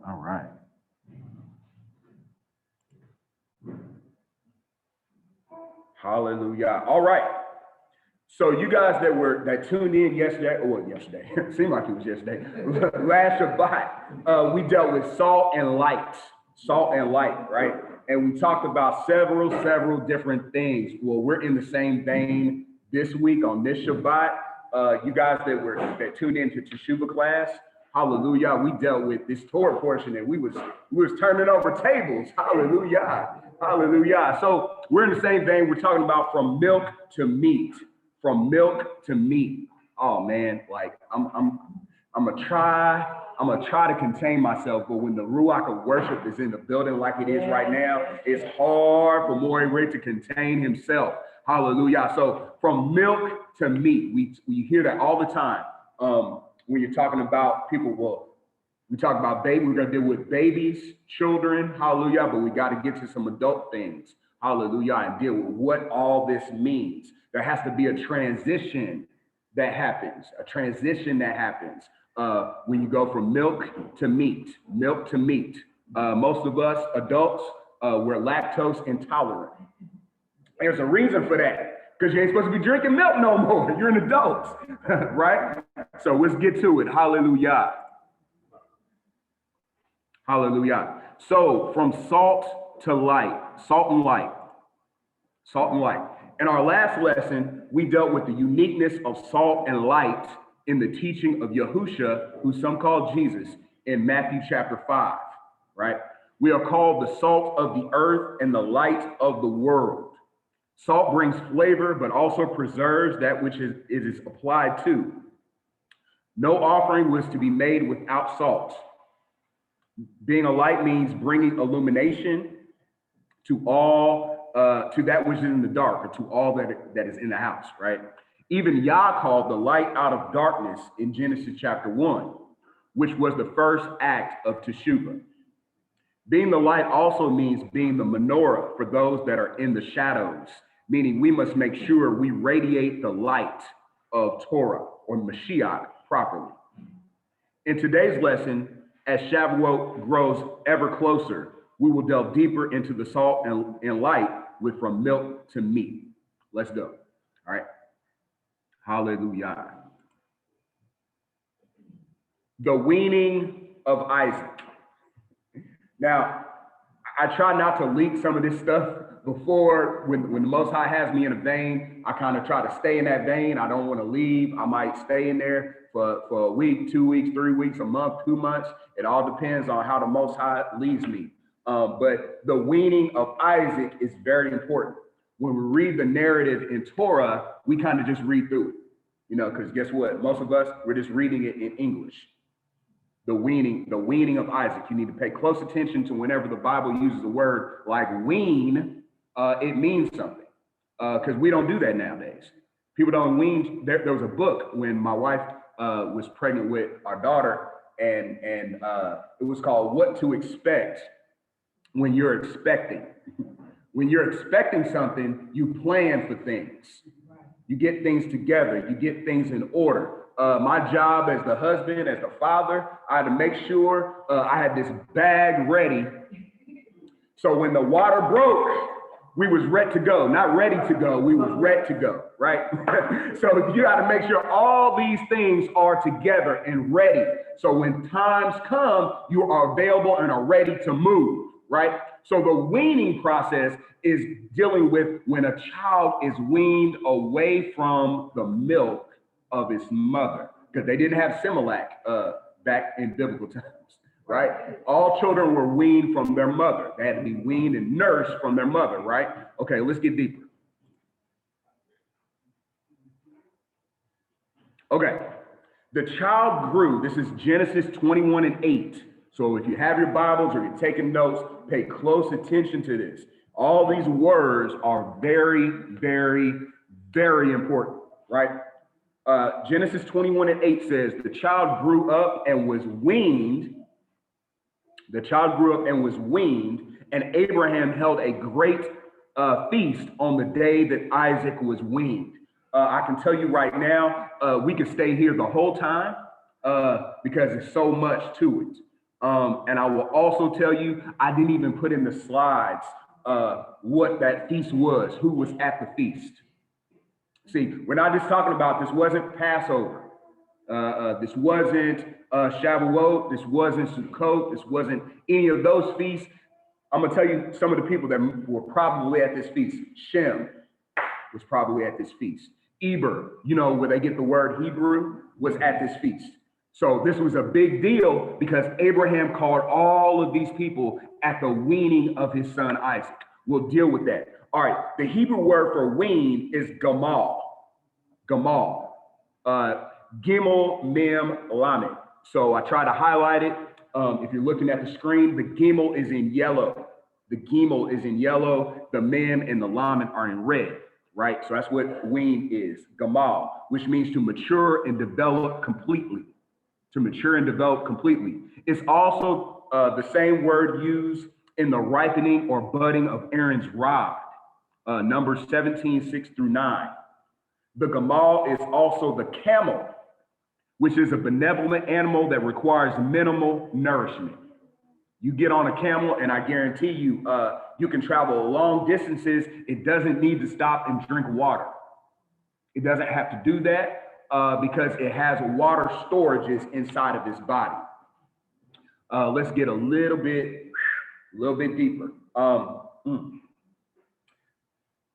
All right. Hallelujah. All right. So you guys that tuned in yesterday, or yesterday, seemed like it was yesterday, last Shabbat, we dealt with salt and light, right? And we talked about several different things. Well, we're in the same vein this week on this Shabbat. You guys that tuned into Teshuvah class, hallelujah, we dealt with this Torah portion, and we was turning over tables. Hallelujah, hallelujah. So we're in the same vein. We're talking about from milk to meat. From milk to meat. Oh man, like I'm gonna try to contain myself, but when the Ruach of worship is in the building like it is right now, it's hard for Maury Ray to contain himself. Hallelujah. So from milk to meat, we hear that all the time. When you're talking about people, well, we talk about baby, we're gonna deal with babies, children, hallelujah, but we got to get to some adult things, hallelujah, and deal with what all this means. There has to be a transition that happens, when you go from milk to meat. Most of us adults, we're lactose intolerant. There's a reason for that, because you ain't supposed to be drinking milk no more. You're an adult, right? So let's get to it. Hallelujah. Hallelujah. So from salt to light, salt and light. In our last lesson, we dealt with the uniqueness of salt and light in the teaching of Yahusha, who some call Jesus, in Matthew chapter 5, right? We are called the salt of the earth and the light of the world. Salt brings flavor, but also preserves that which it is applied to. No offering was to be made without salt. Being a light means bringing illumination to all, to that which is in the dark, or to all that is in the house, right? Even Yah called the light out of darkness in Genesis chapter 1, which was the first act of Teshuvah. Being the light also means being the menorah for those that are in the shadows, meaning we must make sure we radiate the light of Torah or Mashiach properly. In today's lesson, as Shavuot grows ever closer, we will delve deeper into the salt and light with from milk to meat. Let's go. All right. Hallelujah. The weaning of Isaac. Now, I try not to leak some of this stuff before when the Most High has me in a vein. I kind of try to stay in that vein. I don't want to leave. I might stay in there for a week, 2 weeks, 3 weeks, a month, 2 months. It all depends on how the Most High leads me. But the weaning of Isaac is very important. When we read the narrative in Torah, we kind of just read through it, because guess what? Most of us, we're just reading it in English. The weaning of Isaac. You need to pay close attention to whenever the Bible uses a word like wean, it means something, because we don't do that nowadays. People don't wean. There was a book when my wife was pregnant with our daughter, and it was called What to Expect When You're Expecting. When you're expecting something, you plan for things. You get things together. You get things in order. My job as the husband, as the father, I had to make sure I had this bag ready. So when the water broke, we was ready to go. Not ready to go, we was ready to go, right? So you got to make sure all these things are together and ready. So when times come, you are available and are ready to move, right? So the weaning process is dealing with when a child is weaned away from the milk of his mother, because they didn't have Similac back in biblical times, right? All children were weaned from their mother. They had to be weaned and nursed from their mother, right? Okay, let's get deeper. Okay, the child grew. This is Genesis 21:8. So if you have your Bibles or you're taking notes, pay close attention to this. All these words are very, very, very important, right? Genesis 21:8 says, the child grew up and was weaned. The child grew up and was weaned, and Abraham held a great feast on the day that Isaac was weaned. I can tell you right now, we can stay here the whole time because there's so much to it. And I will also tell you, I didn't even put in the slides what that feast was, who was at the feast. See, we're not just talking about, this wasn't Passover. This wasn't Shavuot. This wasn't Sukkot. This wasn't any of those feasts. I'm going to tell you some of the people that were probably at this feast. Shem was probably at this feast. Eber, you know, where they get the word Hebrew, was at this feast. So this was a big deal because Abraham called all of these people at the weaning of his son Isaac. We'll deal with that. All right, the Hebrew word for wean is GaMaL. GaMaL. Gimel, Mem, Lamed. So I try to highlight it. If you're looking at the screen, the Gimel is in yellow. The Gimel is in yellow. The Mem and the Lamed are in red, right? So that's what wean is, GaMaL, which means to mature and develop completely. To mature and develop completely. It's also the same word used in the ripening or budding of Aaron's rod, Numbers 17, 6 through 9. The GaMaL is also the camel, which is a benevolent animal that requires minimal nourishment. You get on a camel, and I guarantee you, you can travel long distances. It doesn't need to stop and drink water. It doesn't have to do that because it has water storages inside of its body. Let's get a little bit deeper.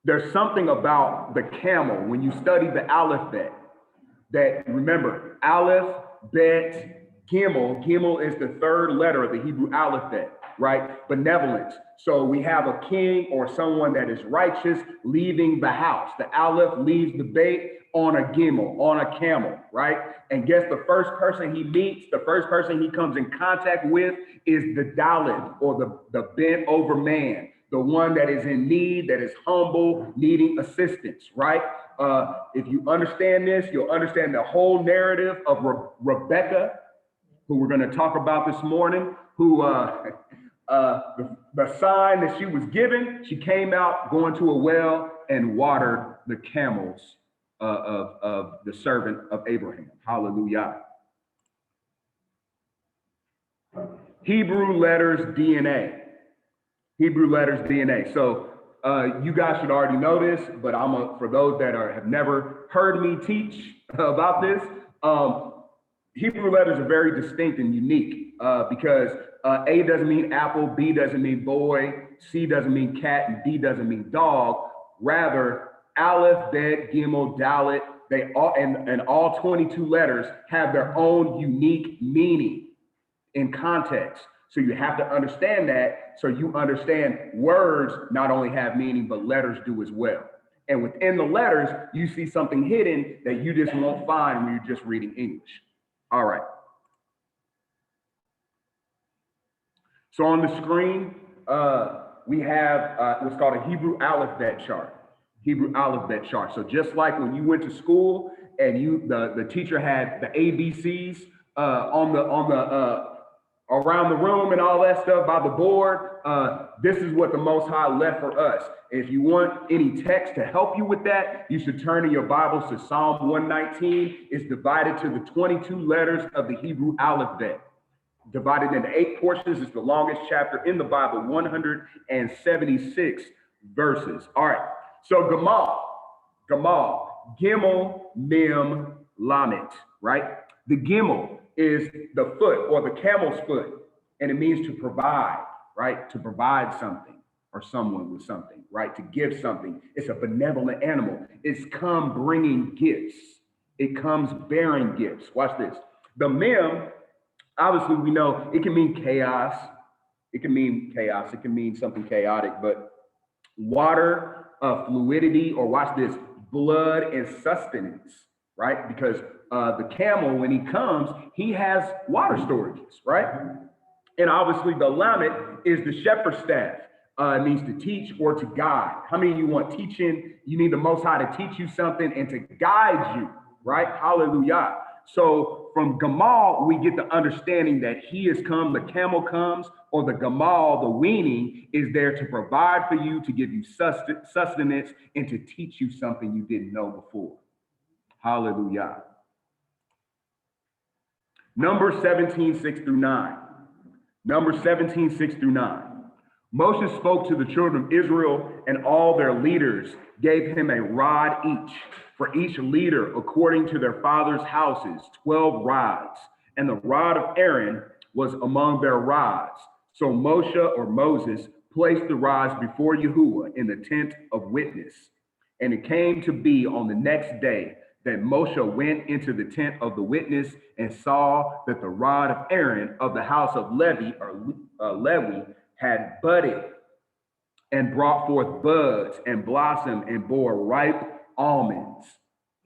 There's something about the camel when you study the alphabet that, remember, Aleph, Bet, Gimel. Gimel is the third letter of the Hebrew alphabet, right? Benevolence. So we have a king or someone that is righteous leaving the house. The Aleph leaves the bait on a Gimel, on a camel, right? And guess the first person he meets, the first person he comes in contact with is the Dalet, or the bent over man, the one that is in need, that is humble, needing assistance, right? If you understand this, you'll understand the whole narrative of Rebecca, who we're going to talk about this morning, who the sign that she was given, she came out going to a well and watered the camels of the servant of Abraham. Hallelujah. Hebrew letters DNA. Hebrew letters DNA. So you guys should already know this, but for those that have never heard me teach about this, Hebrew letters are very distinct and unique because A doesn't mean apple, B doesn't mean boy, C doesn't mean cat, and D doesn't mean dog. Rather, Aleph, Bet, Gimel, Dalet, they all and all 22 letters have their own unique meaning in context. So you have to understand that, so you understand words not only have meaning, but letters do as well. And within the letters, you see something hidden that you just won't find when you're just reading English. All right. So on the screen, we have what's called a Hebrew alphabet chart. Hebrew alphabet chart. So just like when you went to school and the teacher had the ABCs on the around the room and all that stuff by the board, this is what the Most High left for us. If you want any text to help you with that, you should turn in your Bibles to Psalm 119. It's divided to the 22 letters of the Hebrew alphabet. Divided into 8 portions. It's the longest chapter in the Bible, 176 verses. All right. So GaMaL, Gimel, Mem, Lamed, right? The Gimel is the foot or the camel's foot, and it means to provide, right? To provide something or someone with something, right? To give something. It's a benevolent animal. It's come bringing gifts. It comes bearing gifts. Watch this. The Mem, obviously we know it can mean chaos. It can mean chaos. It can mean something chaotic, but water, fluidity, or watch this, blood and sustenance, right? Because the camel, when he comes, he has water storages, right? And obviously the Lamed is the shepherd's staff. It means to teach or to guide. How many of you want teaching? You need the Most High to teach you something and to guide you, right? Hallelujah. So from GaMaL, we get the understanding that he has come, the camel comes, or the GaMaL, the weaning, is there to provide for you, to give you sustenance, and to teach you something you didn't know before. Hallelujah. Numbers 17, 6 through 9. Numbers 17, 6 through 9. Moses spoke to the children of Israel, and all their leaders gave him a rod each, for each leader according to their father's houses, 12 rods. And the rod of Aaron was among their rods. So Moses placed the rods before Yahuwah in the tent of witness. And it came to be on the next day that Moshe went into the tent of the witness and saw that the rod of Aaron of the house of Levi had budded and brought forth buds and blossomed and bore ripe almonds.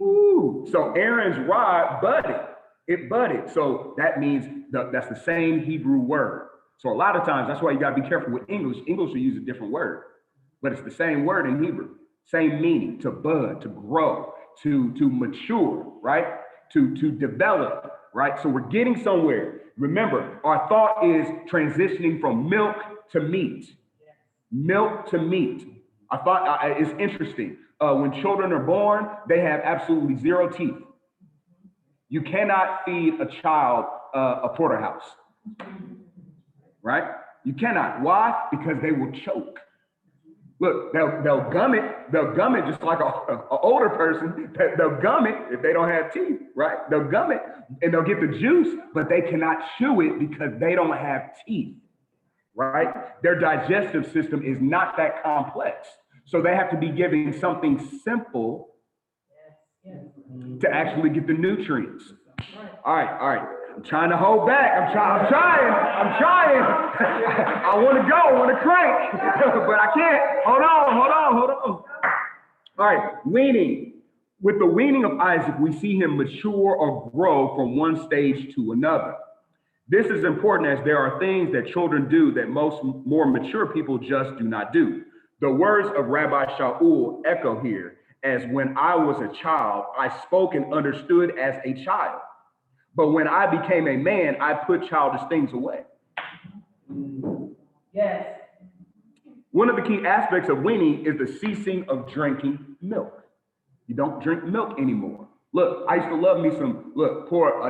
Ooh, so Aaron's rod budded. It budded. So that means that's the same Hebrew word. So a lot of times, that's why you got to be careful with English. English will use a different word, but it's the same word in Hebrew. Same meaning, to bud, to grow, to mature, right? To develop, right? So we're getting somewhere. Remember, our thought is transitioning from milk to meat. Milk to meat. I thought it's interesting. When children are born, they have absolutely zero teeth. You cannot feed a child a porterhouse, right? You cannot. Why? Because they will choke. Look, they'll gum it just like an older person. They'll gum it if they don't have teeth, right? They'll gum it and they'll get the juice, but they cannot chew it because they don't have teeth, right? Their digestive system is not that complex. So they have to be giving something simple to actually get the nutrients. All right. I'm trying to hold back. I'm trying. I want to go. I want to crank, but I can't. Hold on. All right, weaning. With the weaning of Isaac, we see him mature or grow from one stage to another. This is important as there are things that children do that most more mature people just do not do. The words of Rabbi Shaul echo here, as when I was a child, I spoke and understood as a child. But when I became a man, I put childish things away. Yes. One of the key aspects of weaning is the ceasing of drinking milk. You don't drink milk anymore. Look, I used to love me pour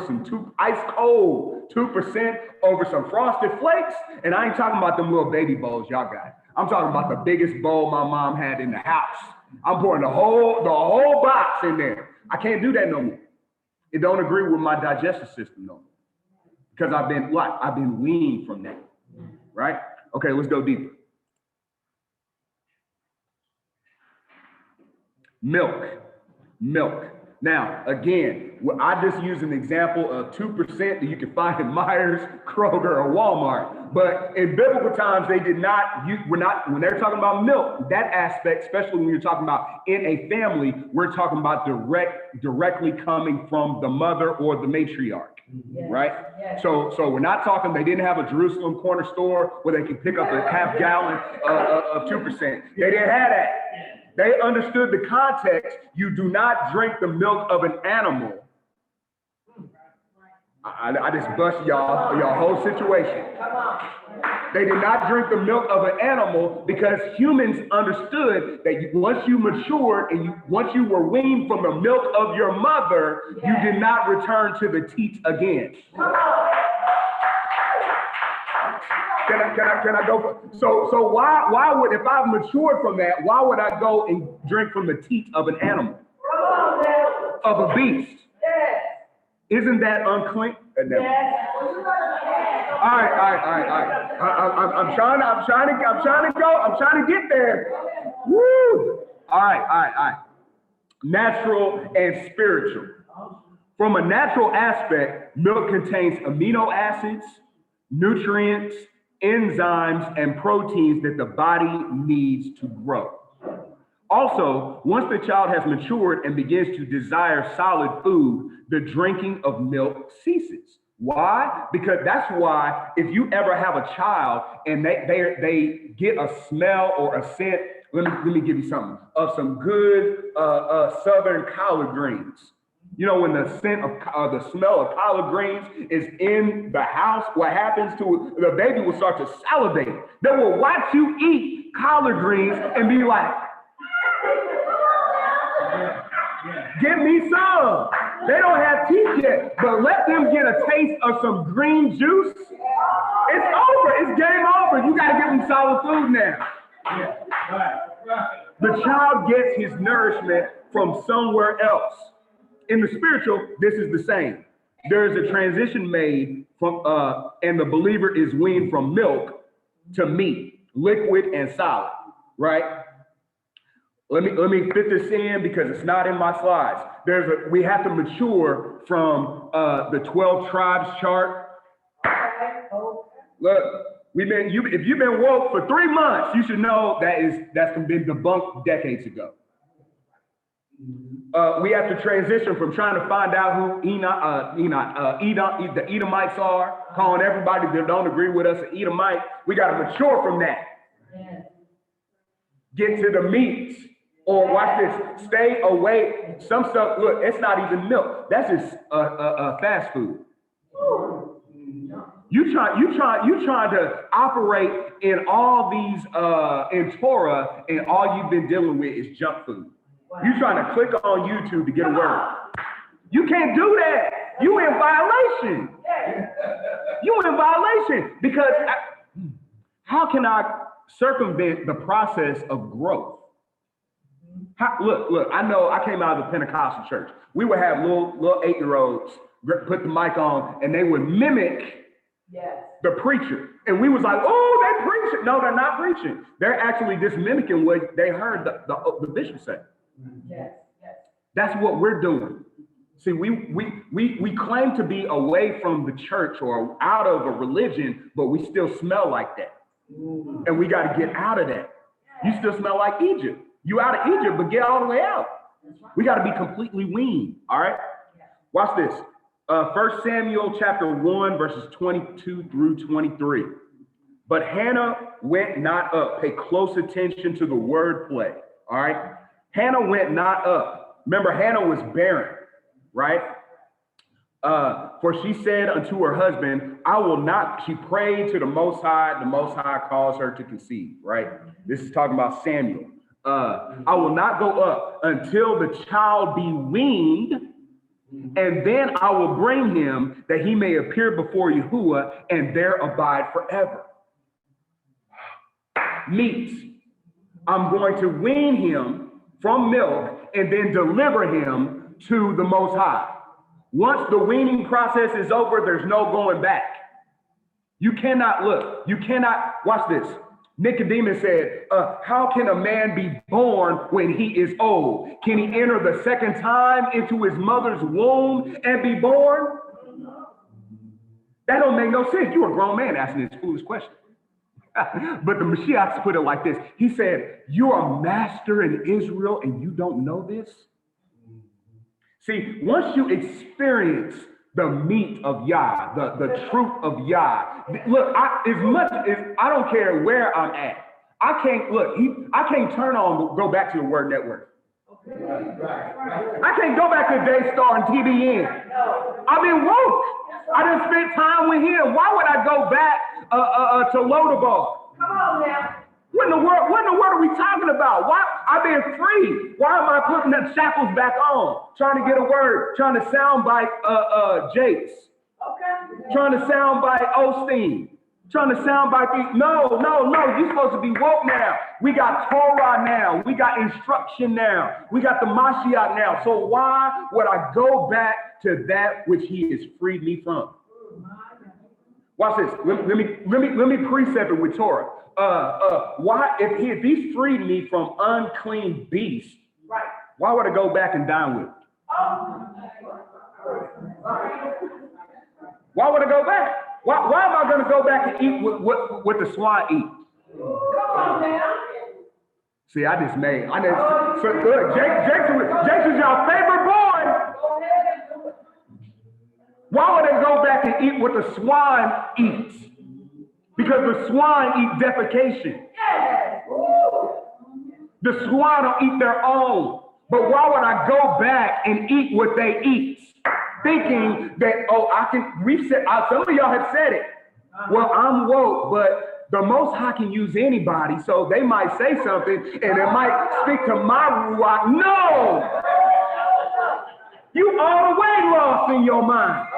some ice cold 2% over some frosted flakes. And I ain't talking about them little baby bowls y'all got. I'm talking about the biggest bowl my mom had in the house. I'm pouring the whole box in there. I can't do that no more. It don't agree with my digestive system no more. Because I've been weaned from that, right? Okay, let's go deeper. Milk. Now, again, I just use an example of 2% that you can find in Myers, Kroger, or Walmart. But in biblical times, they did not, when they're talking about milk, that aspect, especially when you're talking about in a family, we're talking about directly coming from the mother or the matriarch. Yes. Right? Yes. So we're not talking, they didn't have a Jerusalem corner store where they could pick up a half gallon of 2%. They didn't have that. They understood the context. You do not drink the milk of an animal. I just bust y'all whole situation. They did not drink the milk of an animal because humans understood that once you matured and once you were weaned from the milk of your mother, you did not return to the teat again. Can I go? So why would, if I've matured from that, why would I go and drink from the teat of an animal, of a beast? Isn't that unclean? All right. I'm trying to get there. Woo! All right. Natural and spiritual. From a natural aspect, milk contains amino acids, nutrients, enzymes, and proteins that the body needs to grow. Also, once the child has matured and begins to desire solid food, the drinking of milk ceases. Why? Because that's why if you ever have a child and they get a smell or a scent, let me give you something, of some good southern collard greens. You know, when the scent of the smell of collard greens is in the house, what happens to the baby will start to salivate. They will watch you eat collard greens and be like, "Give me some." They don't have teeth yet, but let them get a taste of some green juice. It's over. It's game over. You got to give him solid food now. The child gets his nourishment from somewhere else. In the spiritual, this is the same. There is a transition made from, and the believer is weaned from milk to meat, liquid and solid, right? Let me fit this in because it's not in my slides. We have to mature from the 12 tribes chart. Look, if you've been woke for 3 months, you should know that's been debunked decades ago. We have to transition from trying to find out who the Edomites are, calling everybody that don't agree with us an Edomite. We got to mature from that. Get to the meats, or watch this. Stay away. Some stuff. Look, it's not even milk. That's just fast food. You trying to operate in all these in Torah, and all you've been dealing with is junk food. You trying to click on YouTube to get a word. You can't do that. You in violation. You in violation because how can I circumvent the process of growth? Look, I know I came out of the Pentecostal church. We would have little 8-year-olds put the mic on and they would mimic the preacher. And we was like, oh, they preaching. No, they're not preaching. They're actually just mimicking what they heard the bishop say. Yes. That's what we're doing. See, we claim to be away from the church or out of a religion, but we still smell like that. And we got to get out of that. You still smell like Egypt. You out of Egypt, but get all the way out. We got to be completely weaned. All right. Watch this. 1 Samuel chapter 1, verses 22 through 23. But Hannah went not up. Pay close attention to the word play. All right. Hannah went not up. Remember, Hannah was barren, right? For she said unto her husband, I will not, she prayed to the Most High caused her to conceive, right? This is talking about Samuel. I will not go up until the child be weaned, and then I will bring him that he may appear before Yahuwah and there abide forever. Meats. I'm going to wean him from milk and then deliver him to the Most High. Once the weaning process is over, there's no going back. You cannot watch this. Nicodemus said, how can a man be born when he is old? Can he enter the second time into his mother's womb and be born? That don't make no sense. You're a grown man asking this foolish question. But the Mashiach put it like this. He said, you're a master in Israel and you don't know this? See, once you experience the meat of Yah, the truth of Yah, look, as much as I don't care where I'm at, I can't go back to the Word Network. I can't go back to Daystar and TBN. I've been woke. I done spent time with him. Why would I go back to Lodabar? Come on now. What in the world are we talking about? Why? I've been free. Why am I putting the shackles back on? Trying to get a word. Trying to soundbite Jakes. Okay. Trying to soundbite Osteen. Trying to soundbite these. No. You're supposed to be woke now. We got Torah now. We got instruction now. We got the Mashiach now. So why would I go back to that which he has freed me from? Watch this. Let me precept it with Torah. Why, if he's freed me from unclean beasts, right? Why would I go back and dine with? Why would I go back? Why am I going to go back and eat what the swine eat? Come on now. See, I just made. So good. Jake's is your favorite boy. Why would they go back and eat what the swine eats? Because the swine eat defecation. The swine will eat their own. But why would I go back and eat what they eat? Thinking that, some of y'all have said it. Well, I'm woke, but the Most High can use anybody, so they might say something and it might speak to my ruach. No! You all the way lost in your mind.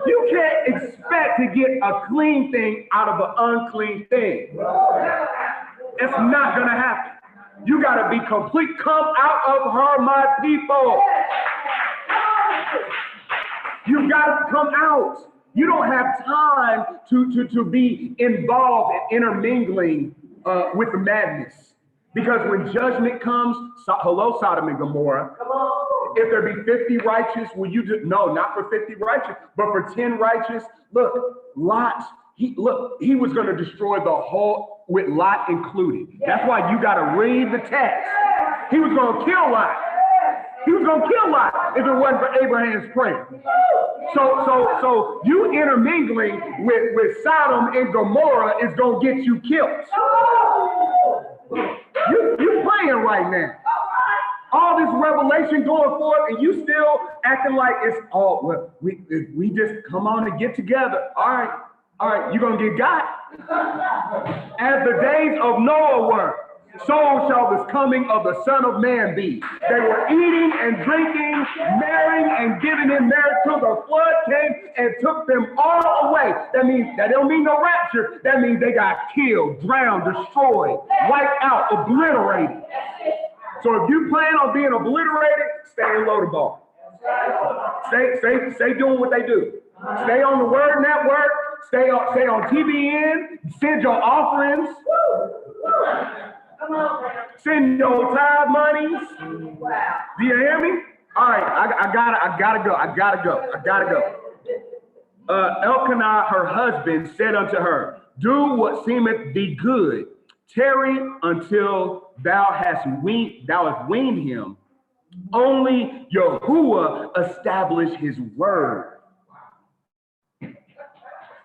You can't expect to get a clean thing out of an unclean thing. It's not going to happen. You got to be complete. Come out of her, my people. You got to come out. You don't have time to be involved in intermingling with the madness. Because when judgment comes, hello, Sodom and Gomorrah, if there be 50 righteous, will you do? No, not for 50 righteous, but for 10 righteous. Look, Lot, he was going to destroy the whole, with Lot included. That's why you got to read the text. He was going to kill Lot. He was going to kill Lot if it wasn't for Abraham's prayer. So you intermingling with Sodom and Gomorrah is going to get you killed. You playing right now. All this revelation going forth, and you still acting like it's all, well, we just come on and get together. All right, you're going to get got. As the days of Noah were, so shall this coming of the Son of Man be. They were eating and drinking, marrying and giving in marriage till the flood came and took them all away. That means, that don't mean no rapture. That means they got killed, drowned, destroyed, wiped out, obliterated. So if you plan on being obliterated, stay in Lodabar. Stay doing what they do. Stay on the Word Network. Stay on TBN. Send your offerings. Send your tithe monies. Do you hear me? All right, I gotta go. Elkanah, her husband, said unto her, do what seemeth thee good. Tarry until thou hast weaned him. Only Yahuwah establish his word.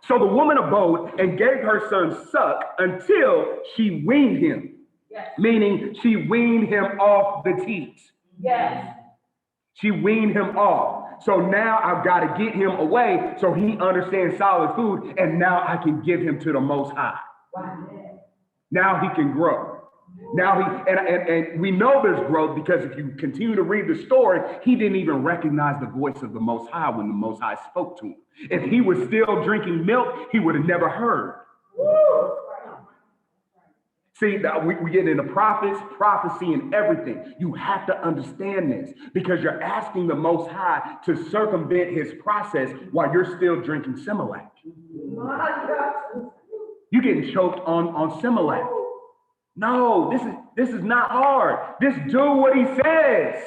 So the woman abode and gave her son suck until she weaned him. Yes. Meaning she weaned him off the teats. Yes. She weaned him off. So now I've got to get him away so he understands solid food, and now I can give him to the Most High. Wow. Now he can grow. Now and we know there's growth because if you continue to read the story, he didn't even recognize the voice of the Most High when the Most High spoke to him. If he was still drinking milk, he would have never heard. Woo. See, we get into prophets, prophecy, and everything. You have to understand this because you're asking the Most High to circumvent his process while you're still drinking Similac. You're getting choked on Similac. No, this is not hard. Just do what he says.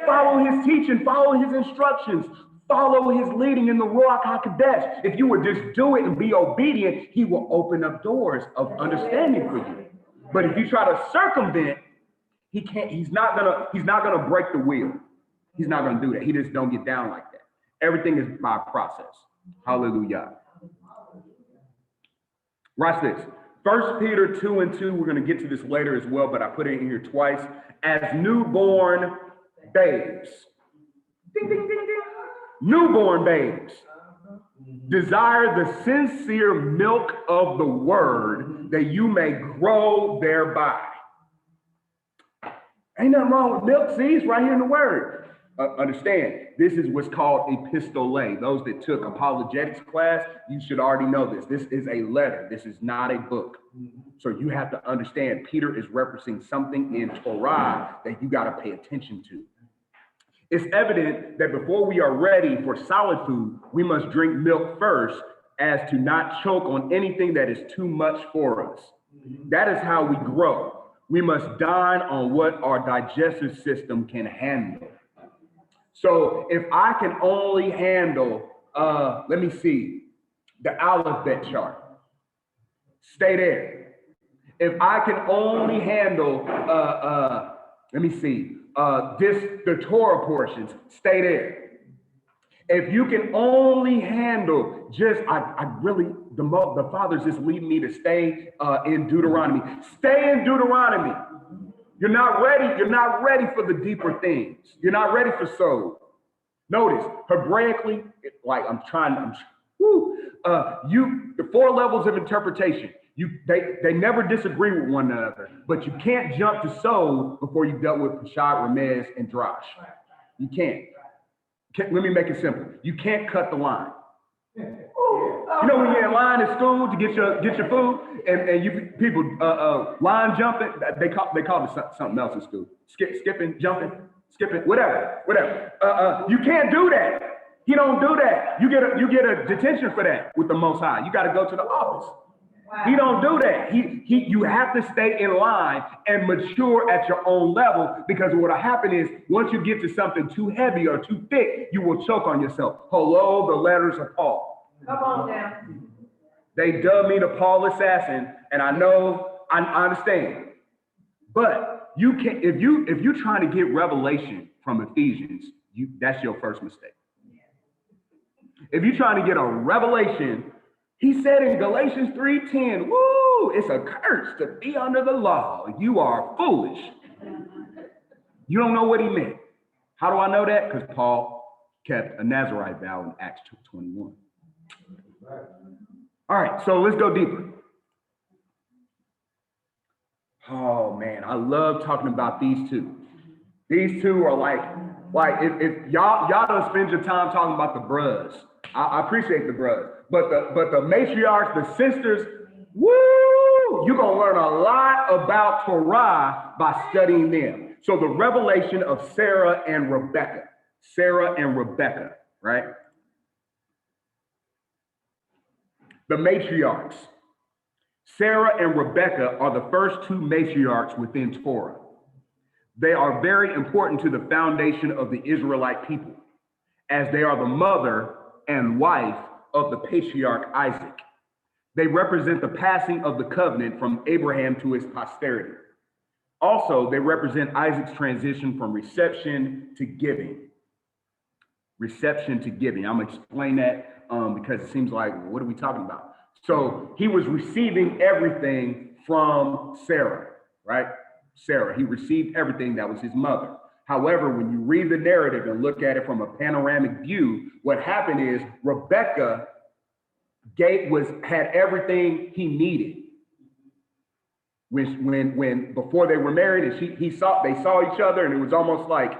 Follow his teaching, follow his instructions, follow his leading in the Ruach HaKodesh. If you would just do it and be obedient, he will open up doors of understanding for you. But if you try to circumvent, he can't, he's not gonna break the wheel. He's not gonna do that. He just don't get down like that. Everything is by process. Hallelujah. Watch this. 1 Peter 2:2, we're going to get to this later as well, but I put it in here twice. As newborn babes. Ding, ding, ding, ding. Newborn babes. Desire the sincere milk of the word that you may grow thereby. Ain't nothing wrong with milk. See, it's right here in the word. Understand, this is what's called epistole. Those that took apologetics class, you should already know this. This is a letter. This is not a book. So you have to understand, Peter is referencing something in Torah that you got to pay attention to. It's evident that before we are ready for solid food, we must drink milk first as to not choke on anything that is too much for us. That is how we grow. We must dine on what our digestive system can handle. So if I can only handle, let me see, the alphabet chart, stay there. If I can only handle, let me see, the Torah portions, stay there. If you can only handle just, the Father's just leading me to stay in Deuteronomy. Stay in Deuteronomy. You're not ready for the deeper things. You're not ready for soul. Notice, Hebraically, the 4 levels of interpretation, they never disagree with one another, but you can't jump to soul before you've dealt with Pashad, Remez, and Drash. You can't. Let me make it simple. You can't cut the line. You know when you're in line at school to get your food, and you people line jumping, they call it something else in school. Skipping, whatever. You can't do that. He don't do that. You get a detention for that with the Most High. You got to go to the office. Wow. He don't do that. You have to stay in line and mature at your own level, because what'll happen is once you get to something too heavy or too thick, you will choke on yourself. Hello, the letters of Paul. Come on now. They dubbed me the Paul assassin, and I know I understand. But you can if you're trying to get revelation from Ephesians, that's your first mistake. If you're trying to get a revelation, he said in Galatians 3:10, woo, it's a curse to be under the law. You are foolish. You don't know what he meant. How do I know that? Because Paul kept a Nazirite vow in Acts 21. All right, so let's go deeper. Oh man, I love talking about these two. These two are like if y'all don't spend your time talking about the bruhs. I appreciate the bruhs, but the matriarchs, the sisters, woo! You're gonna learn a lot about Torah by studying them. So the revelation of Sarah and Rebecca, right? The matriarchs. Sarah and Rebecca are the first two matriarchs within Torah. They are very important to the foundation of the Israelite people, as they are the mother and wife of the patriarch Isaac. They represent the passing of the covenant from Abraham to his posterity. Also, they represent Isaac's transition from reception to giving. Reception to giving. I'm gonna explain that because it seems like, what are we talking about? So he was receiving everything from Sarah, right? Sarah, he received everything that was his mother. However, when you read the narrative and look at it from a panoramic view, what happened is Rebecca had everything he needed. When before they were married, and they saw each other, and it was almost like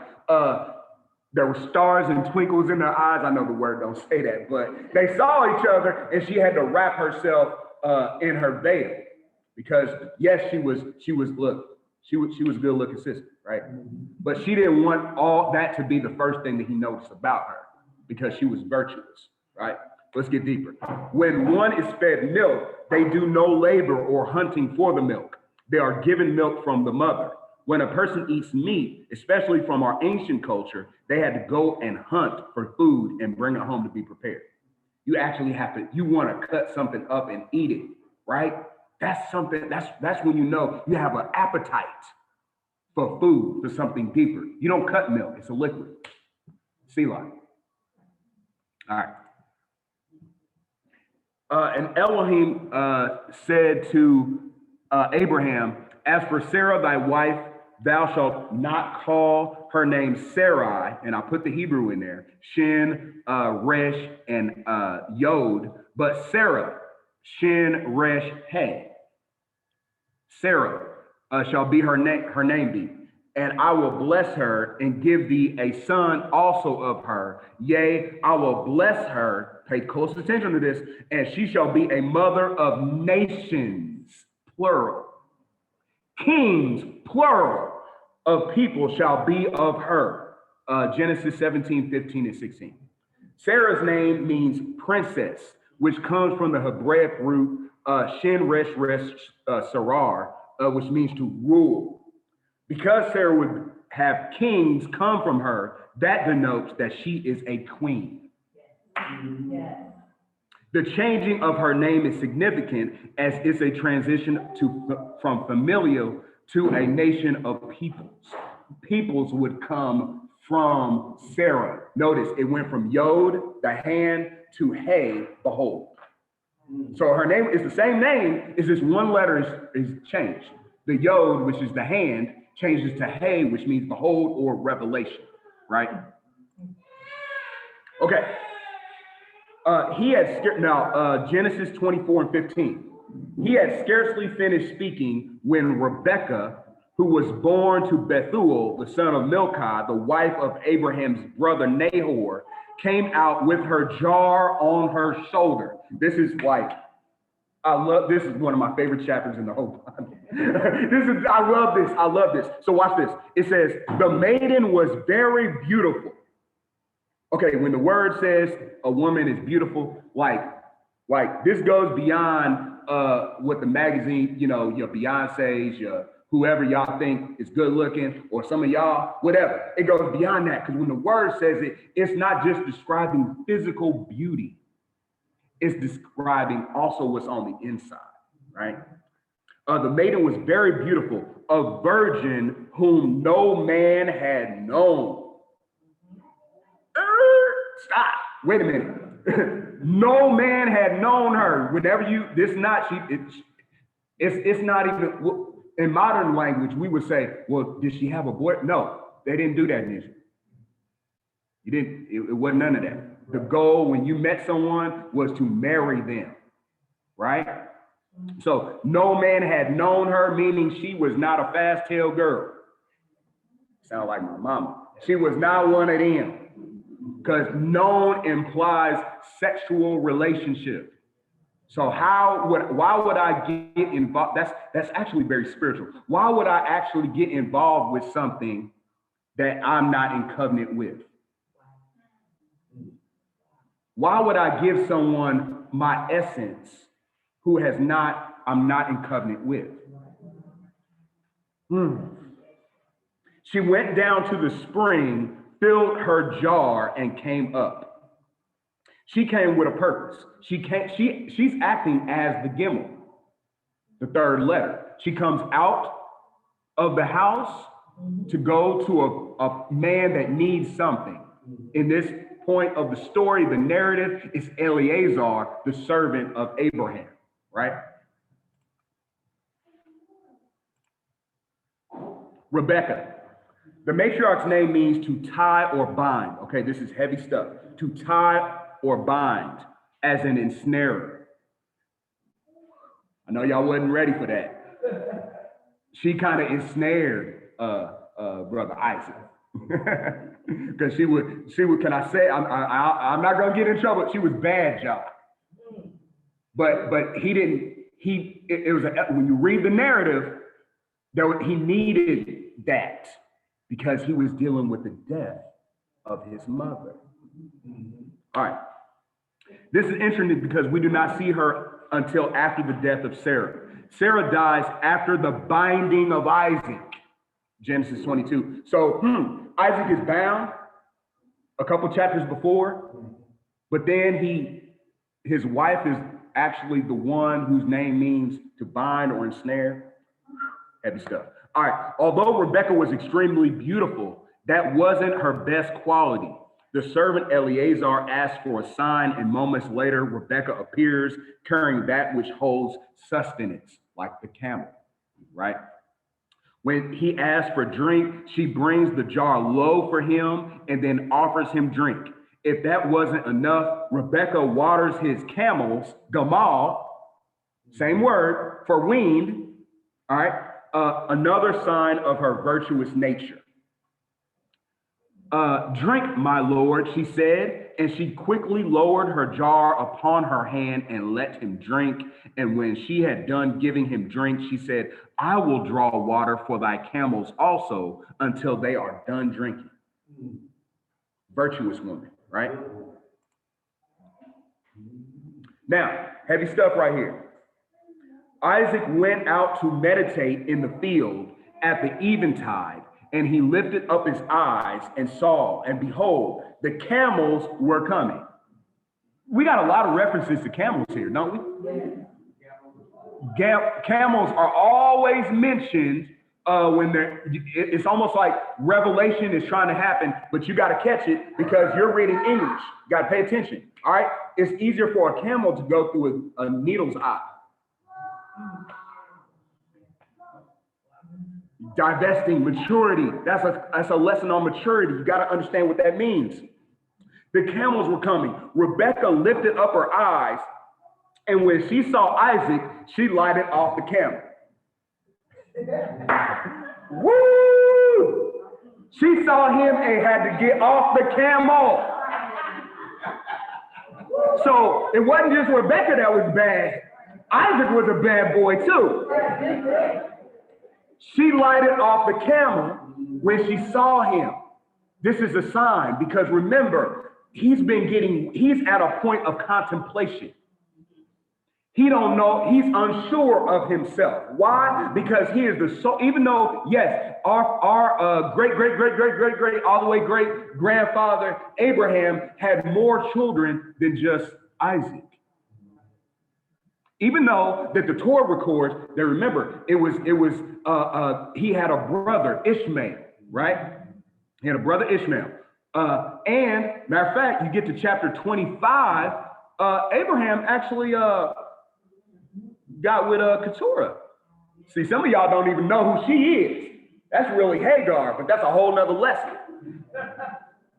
there were stars and twinkles in their eyes. I know the word don't say that, but they saw each other, and she had to wrap herself in her veil, because yes, she was a good looking sister, right? But she didn't want all that to be the first thing that he noticed about her, because she was virtuous, right? Let's get deeper. When one is fed milk, they do no labor or hunting for the milk. They are given milk from the mother. When a person eats meat, especially from our ancient culture, they had to go and hunt for food and bring it home to be prepared. You actually you want to cut something up and eat it, right? That's when you know you have an appetite for food, for something deeper. You don't cut milk, it's a liquid. Sea life. All right. And Elohim said to Abraham, as for Sarah, thy wife, thou shalt not call her name Sarai, and I put the Hebrew in there, Shin, Resh, and Yod, but Sarah, Shin, Resh, He. Sarah shall be her name be, and I will bless her and give thee a son also of her. Yea, I will bless her, pay close attention to this, and she shall be a mother of nations, plural. Kings, plural, of people shall be of her. Genesis 17, 15, and 16. Sarah's name means princess, which comes from the Hebraic root Shin Resh Resh Sarar, which means to rule. Because Sarah would have kings come from her, that denotes that she is a queen. Yes. The changing of her name is significant, as it's a transition from familial to a nation of peoples. Peoples would come from Sarah. Notice it went from Yod, the hand, to He, behold. So her name is the same name, it's just one letter is changed. The Yod, which is the hand, changes to He, which means behold or revelation, right? Okay. Genesis 24 and 15. He had scarcely finished speaking when Rebekah, who was born to Bethuel, the son of Milcah, the wife of Abraham's brother Nahor, came out with her jar on her shoulder. This is like, this is one of my favorite chapters in the whole Bible. I love this. So watch this. It says, the maiden was very beautiful. Okay, when the word says a woman is beautiful, like this goes beyond what the magazine, your Beyonce's, your whoever y'all think is good looking, or some of y'all, whatever. It goes beyond that, because when the word says it, it's not just describing physical beauty. It's describing also what's on the inside, right? The maiden was very beautiful, a virgin whom no man had known. Stop. Wait a minute. No man had known her. Whenever it's not even, in modern language, we would say, well, did she have a boy? No, they didn't do that in Israel. It wasn't none of that. The goal when you met someone was to marry them, right? So no man had known her, meaning she was not a fast-tailed girl. Sound like my mama. She was not one of them, because known implies sexual relationship. So why would I get involved? That's actually very spiritual. Why would I actually get involved with something that I'm not in covenant with? Why would I give someone my essence who I'm not in covenant with? She went down to the spring, filled her jar, and came up. She came with a purpose. She's acting as the GaMaL, the third letter. She comes out of the house to go to a man that needs something. In this point of the story, the narrative is Eleazar, the servant of Abraham, right? Rebecca. The matriarch's name means to tie or bind. Okay, this is heavy stuff. To tie or bind, as an ensnarer. I know y'all wasn't ready for that. She kind of ensnared brother Isaac. Because she would, can I say, I'm not gonna get in trouble. She was bad, y'all. But it was when you read the narrative, he needed that because he was dealing with the death of his mother. All right. This is interesting because we do not see her until after the death of Sarah. Sarah dies after the binding of Isaac, Genesis 22. So Isaac is bound a couple chapters before, but then his wife is actually the one whose name means to bind or ensnare. Heavy stuff. All right. Although Rebecca was extremely beautiful, that wasn't her best quality. The servant Eleazar asked for a sign, and moments later, Rebecca appears carrying that which holds sustenance, like the camel, right? When he asks for drink, she brings the jar low for him and then offers him drink. If that wasn't enough, Rebecca waters his camels, GaMaL, same word, for weaned, all right? Another sign of her virtuous nature. Drink, my lord, she said, and she quickly lowered her jar upon her hand and let him drink. And when she had done giving him drink, she said, I will draw water for thy camels also until they are done drinking. Virtuous woman, right? Now, heavy stuff right here. Isaac went out to meditate in the field at the eventide, and he lifted up his eyes and saw, and behold, the camels were coming. We got a lot of references to camels here, don't we? Camels are always mentioned when it's almost like revelation is trying to happen, but you got to catch it because you're reading English. You got to pay attention, all right? It's easier for a camel to go through a needle's eye. Divesting, maturity. That's a lesson on maturity. You got to understand what that means. The camels were coming. Rebecca lifted up her eyes, and when she saw Isaac, she lighted off the camel. Woo! She saw him and had to get off the camel. So it wasn't just Rebecca that was bad. Isaac was a bad boy too. She lighted off the camel when she saw him. This is a sign because remember, he's at a point of contemplation. He don't know, he's unsure of himself. Why? Because he is the soul, even though, yes, our great, all the way great grandfather Abraham had more children than just Isaac. Even though that the Torah records that, remember, he had a brother Ishmael, right? He had a brother Ishmael. And matter of fact, you get to chapter 25, Abraham actually got with Keturah. See, some of y'all don't even know who she is. That's really Hagar, but that's a whole nother lesson.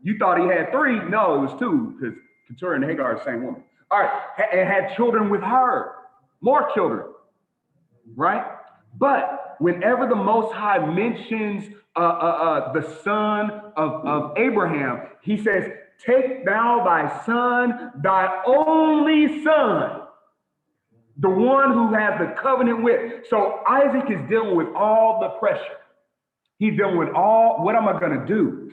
You thought he had 3? No, it was 2, because Keturah and Hagar are the same woman. All right, and had children with her, more children, right? But whenever the Most High mentions the son of Abraham, he says, "Take thou thy son, thy only son," the one who has the covenant with. So Isaac is dealing with all the pressure. He's dealing with what am I going to do?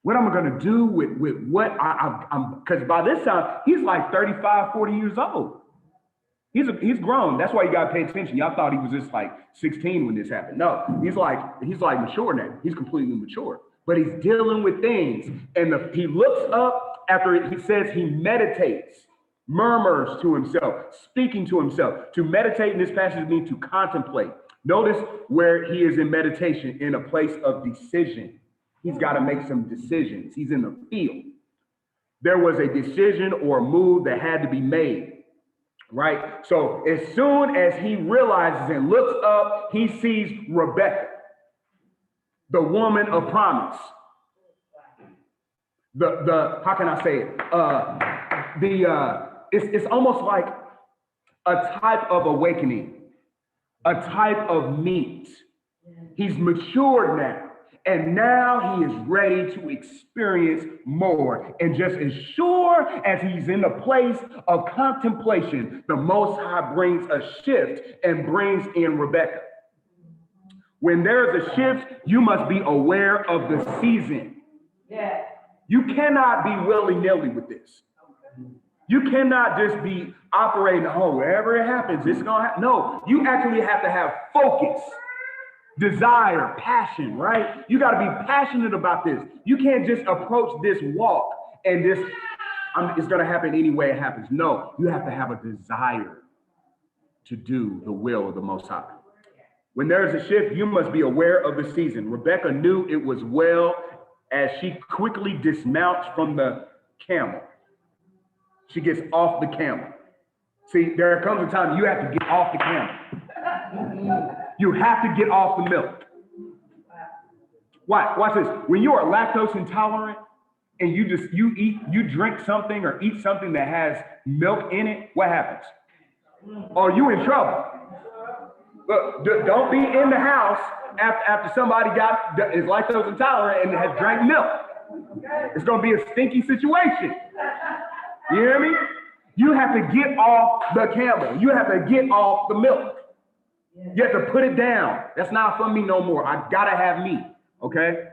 What am I going to do with what I'm, because by this time, he's like 35, 40 years old. He's grown. That's why you got to pay attention. Y'all thought he was just like 16 when this happened. No, he's like mature now. He's completely mature. But he's dealing with things. And he looks up after he says he meditates, murmurs to himself, speaking to himself. To meditate in this passage means to contemplate. Notice where he is in meditation, in a place of decision. He's got to make some decisions. He's in the field. There was a decision or a move that had to be made, right? So as soon as he realizes and looks up, he sees Rebecca, the woman of promise. The how can I say it? It's almost like a type of awakening, a type of meat. He's matured now. And now he is ready to experience more. And just as sure as he's in the place of contemplation, the Most High brings a shift and brings in Rebecca. When there's a shift, you must be aware of the season. Yeah. You cannot be willy-nilly with this. You cannot just be operating, wherever it happens, it's going to happen. No, you actually have to have focus. Desire, passion, right? You got to be passionate about this. You can't just approach this walk and it's going to happen any way it happens. No, you have to have a desire to do the will of the Most High. When there's a shift, you must be aware of the season. Rebecca knew it was well as she quickly dismounts from the camel. She gets off the camel. See, there comes a time you have to get off the camel. You have to get off the milk. Why? Watch this. When you are lactose intolerant and you drink something or eat something that has milk in it, what happens? Oh, you in trouble. Look, don't be in the house after somebody is lactose intolerant and has drank milk. It's going to be a stinky situation. You hear me? You have to get off the camel. You have to get off the milk. You have to put it down. That's not for me no more. I gotta have me, okay?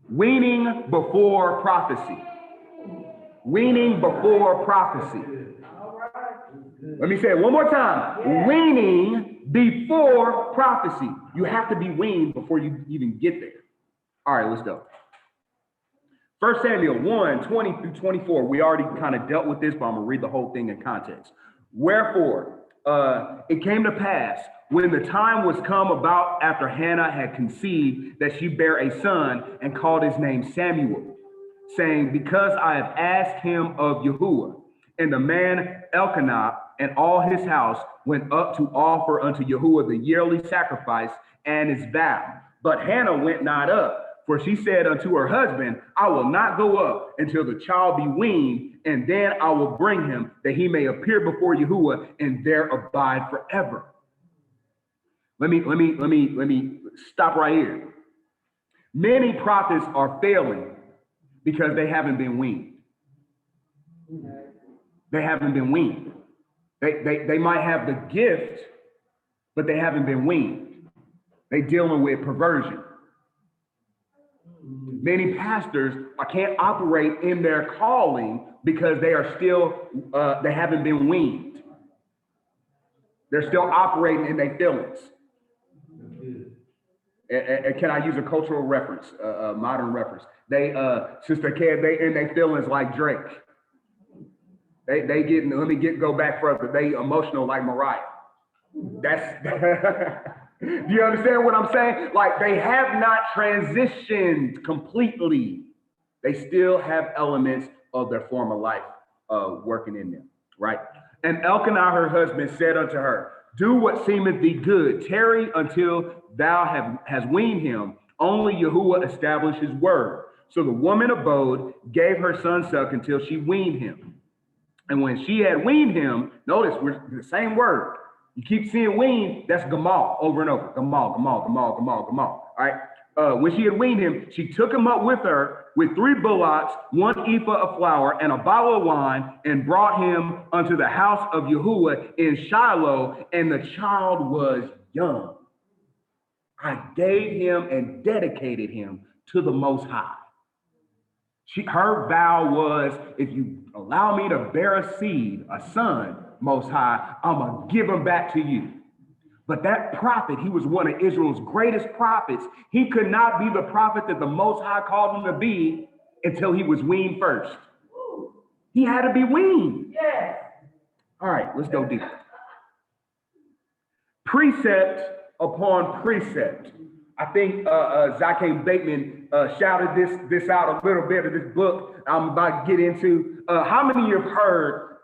Weaning before prophecy. Weaning before prophecy. Let me say it one more time. Weaning before prophecy. You have to be weaned before you even get there. All right, let's go. 1 Samuel 1, 20 through 24. We already kind of dealt with this, but I'm going to read the whole thing in context. Wherefore, it came to pass when the time was come about after Hannah had conceived that she bare a son and called his name Samuel, saying, because I have asked him of Yahuwah. And the man Elkanah and all his house went up to offer unto Yahuwah the yearly sacrifice and his vow. But Hannah went not up. For she said unto her husband, I will not go up until the child be weaned, and then I will bring him, that he may appear before Yahuwah and there abide forever. Let me stop right here. Many prophets are failing Because they haven't been weaned. They haven't been weaned. They might have the gift, but they haven't been weaned. They dealing with perversion. Many pastors can't operate in their calling because they are still, they haven't been weaned. They're still operating in their feelings. And can I use a cultural reference, a modern reference? Sister Ken, they in their feelings like Drake. Let me go back further. They emotional like Mariah. Do you understand what I'm saying? Like they have not transitioned completely. They still have elements of their former life working in them, right? And Elkanah, her husband, said unto her, do what seemeth thee good. Tarry until thou hast weaned him. Only Yahuwah established his word. So the woman abode, gave her son suck until she weaned him. And when she had weaned him, notice we're the same word. You keep seeing weaned, that's GaMaL over and over. GaMaL, GaMaL, GaMaL, GaMaL, GaMaL. All right. When she had weaned him, she took him up with her with 3 bullocks, 1 ephah of flour, and a bottle of wine, and brought him unto the house of Yahuwah in Shiloh, and the child was young. I gave him and dedicated him to the Most High. Her vow was, if you allow me to bear a seed, a son, Most High, I'm going to give him back to you. But that prophet, he was one of Israel's greatest prophets. He could not be the prophet that the Most High called him to be until he was weaned first. He had to be weaned. Yes. All right, let's go deeper. Precept upon precept. I think Zakim Bateman shouted this out a little bit of this book I'm about to get into. How many of you have heard,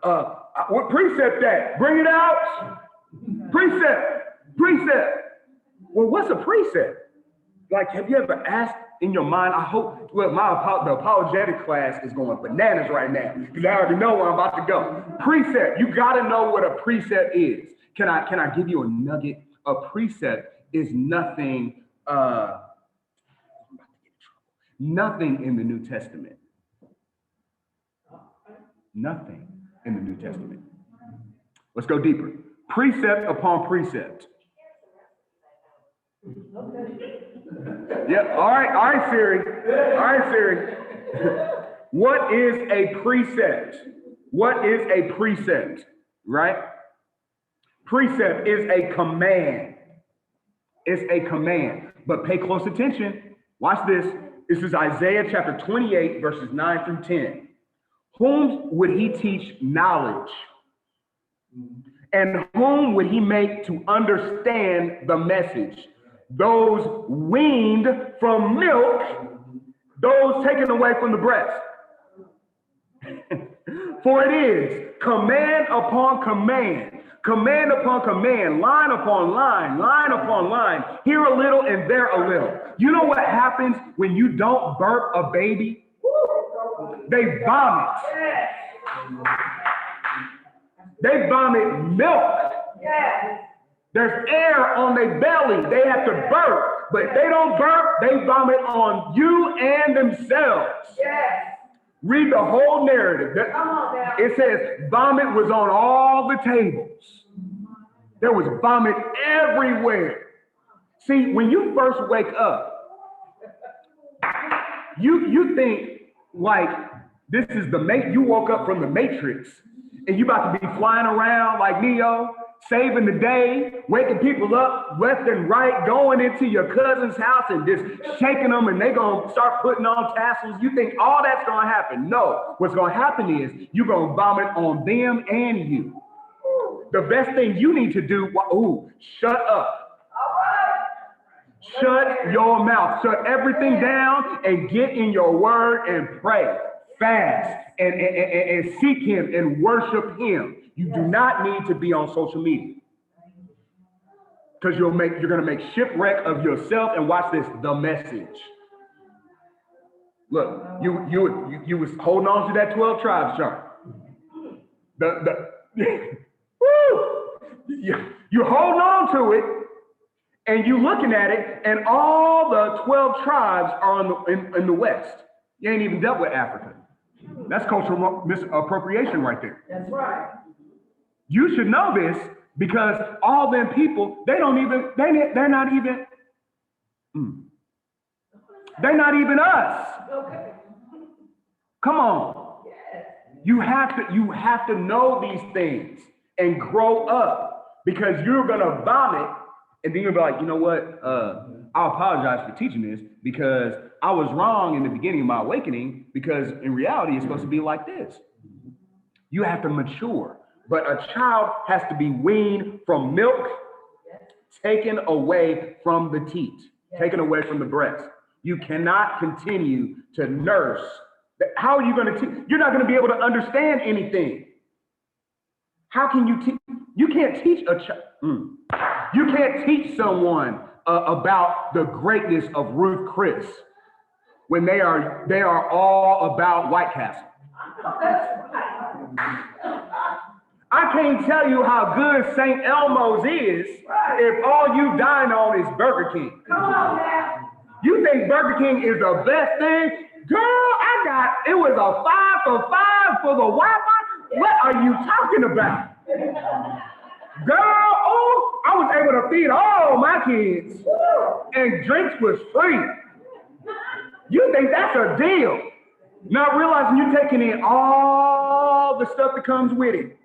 what precept that? Bring it out. Precept. Well, what's a precept? Like, have you ever asked in your mind, I hope, well, the apologetic class is going bananas right now because I already know where I'm about to go. Precept, you got to know what a precept is. Can I give you a nugget? A precept is nothing in the New Testament. Nothing in the New Testament. Let's go deeper. Precept upon precept. Yep. All right, Siri. What is a precept? What is a precept? Right? Precept is a command. It's a command. But pay close attention. Watch this. This is Isaiah chapter 28, verses 9 through 10. Whom would he teach knowledge? And whom would he make to understand the message? Those weaned from milk, those taken away from the breast. For it is command upon command, command upon command, line upon line, line upon line, here a little and there a little. You know what happens when you don't burp a baby? They vomit. They vomit milk. There's air on their belly. They have to burp. But if they don't burp, they vomit on you and themselves. Read the whole narrative. It says vomit was on all the tables. There was vomit everywhere. See, when you first wake up, you think like this is you woke up from the Matrix and you about to be flying around like Neo, saving the day, waking people up left and right, going into your cousin's house and just shaking them and they gonna start putting on tassels. You think all that's gonna happen. No, what's gonna happen is you're gonna vomit on them and you. The best thing you need to do, shut up. Shut your mouth, shut everything down and get in your word and pray, fast and seek him and worship him. You do not need to be on social media because you're going to make shipwreck of yourself. And watch this, the message. Look, you was holding on to that 12 tribes chart. You hold on to it and you looking at it and all the 12 tribes are in the west. You ain't even dealt with Africa. That's cultural misappropriation right there. That's right. You should know this because all them people, they're not even us. Okay. Come on. You have to know these things and grow up because you're gonna vomit and then you'll be like, you know what? I apologize for teaching this because I was wrong in the beginning of my awakening because in reality it's supposed to be like this. You have to mature, but a child has to be weaned from milk, taken away from the teat, taken away from the breast. You cannot continue to nurse. How are you going to teach? You're not going to be able to understand anything. How can you teach? You can't teach a child. You can't teach someone about the greatness of Ruth Chris when they are all about White Castle. I can't tell you how good St. Elmo's is if all you dine on is Burger King. Come on now. You think Burger King is the best thing? Girl, it was a 5 for 5 for the Wi-Fi. What are you talking about? Girl, oh, I was able to feed all my kids and drinks was free. You think that's a deal? Not realizing you're taking in all the stuff that comes with it.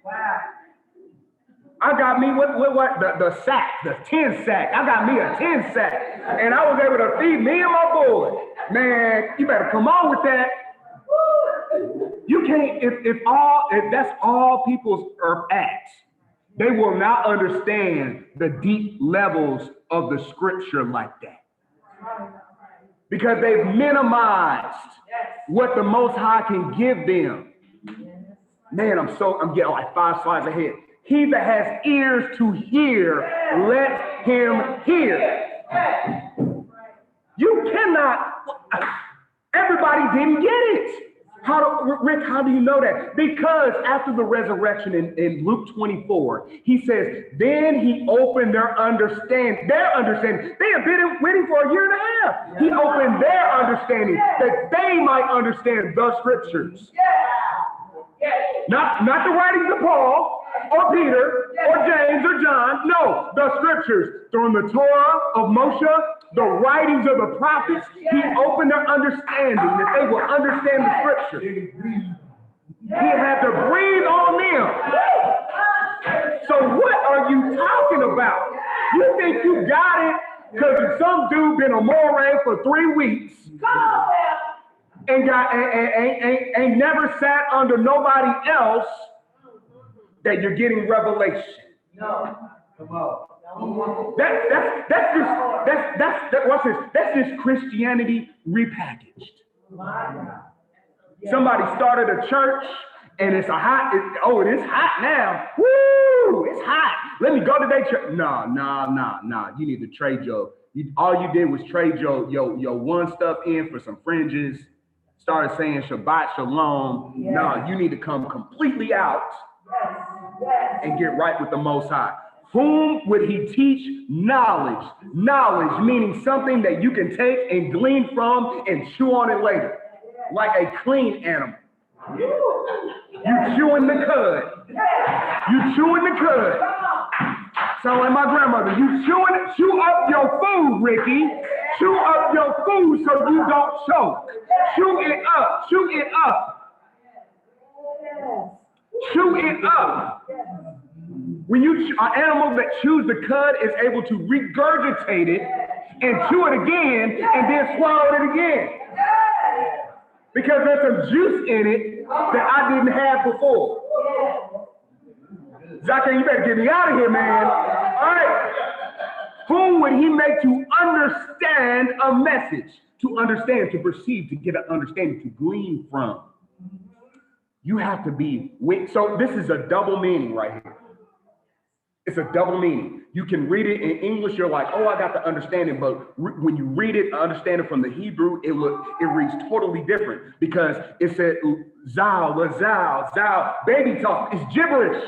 Wow. I got me the sack, the 10 sack. I got me a 10 sack, and I was able to feed me and my boy. Man, you better come on with that. You can't if that's all people are at, they will not understand the deep levels of the scripture like that. Because they've minimized what the Most High can give them. Man, I'm getting like 5 slides ahead. He that has ears to hear, let him hear. You cannot, everybody didn't get it. Rick, how do you know that? Because after the resurrection in Luke 24, he says, then he opened their understanding. They have been waiting for a year and a half. He opened their understanding that they might understand the scriptures. Not the writings of Paul or Peter or James or John. No, the scriptures. From the Torah of Moshe, the writings of the prophets, he opened their understanding that they will understand the scripture. He had to breathe on them. So what are you talking about? You think you got it because some dude been a moray for 3 weeks and ain't never sat under nobody else that you're getting revelation. No. Come on. That's just Christianity repackaged. Somebody started a church and it's hot now. Woo! It's hot. Let me go to their church. No. You need to trade all you did was trade your one stuff in for some fringes. Started saying Shabbat Shalom. Yes. No, you need to come completely out and get right with the Most High. Whom would he teach knowledge? Knowledge meaning something that you can take and glean from and chew on it later. Like a clean animal. You chewing the cud. You chewing the cud. Sound like my grandmother. You chew up your food, Ricky. Chew up your food so you don't choke. Chew it up. Chew it up. Chew it up. When an animal that chews the cud is able to regurgitate it and chew it again and then swallow it again. Because there's some juice in it that I didn't have before. Zachary, you better get me out of here, man. All right. Whom would he make to understand a message? To understand, to perceive, to get an understanding, to glean from. You have to be, so this is a double meaning right here. It's a double meaning. You can read it in English, you're like, oh, I got the understanding, but when you read it, understand it from the Hebrew, it reads totally different because it said, zao, baby talk. It's gibberish.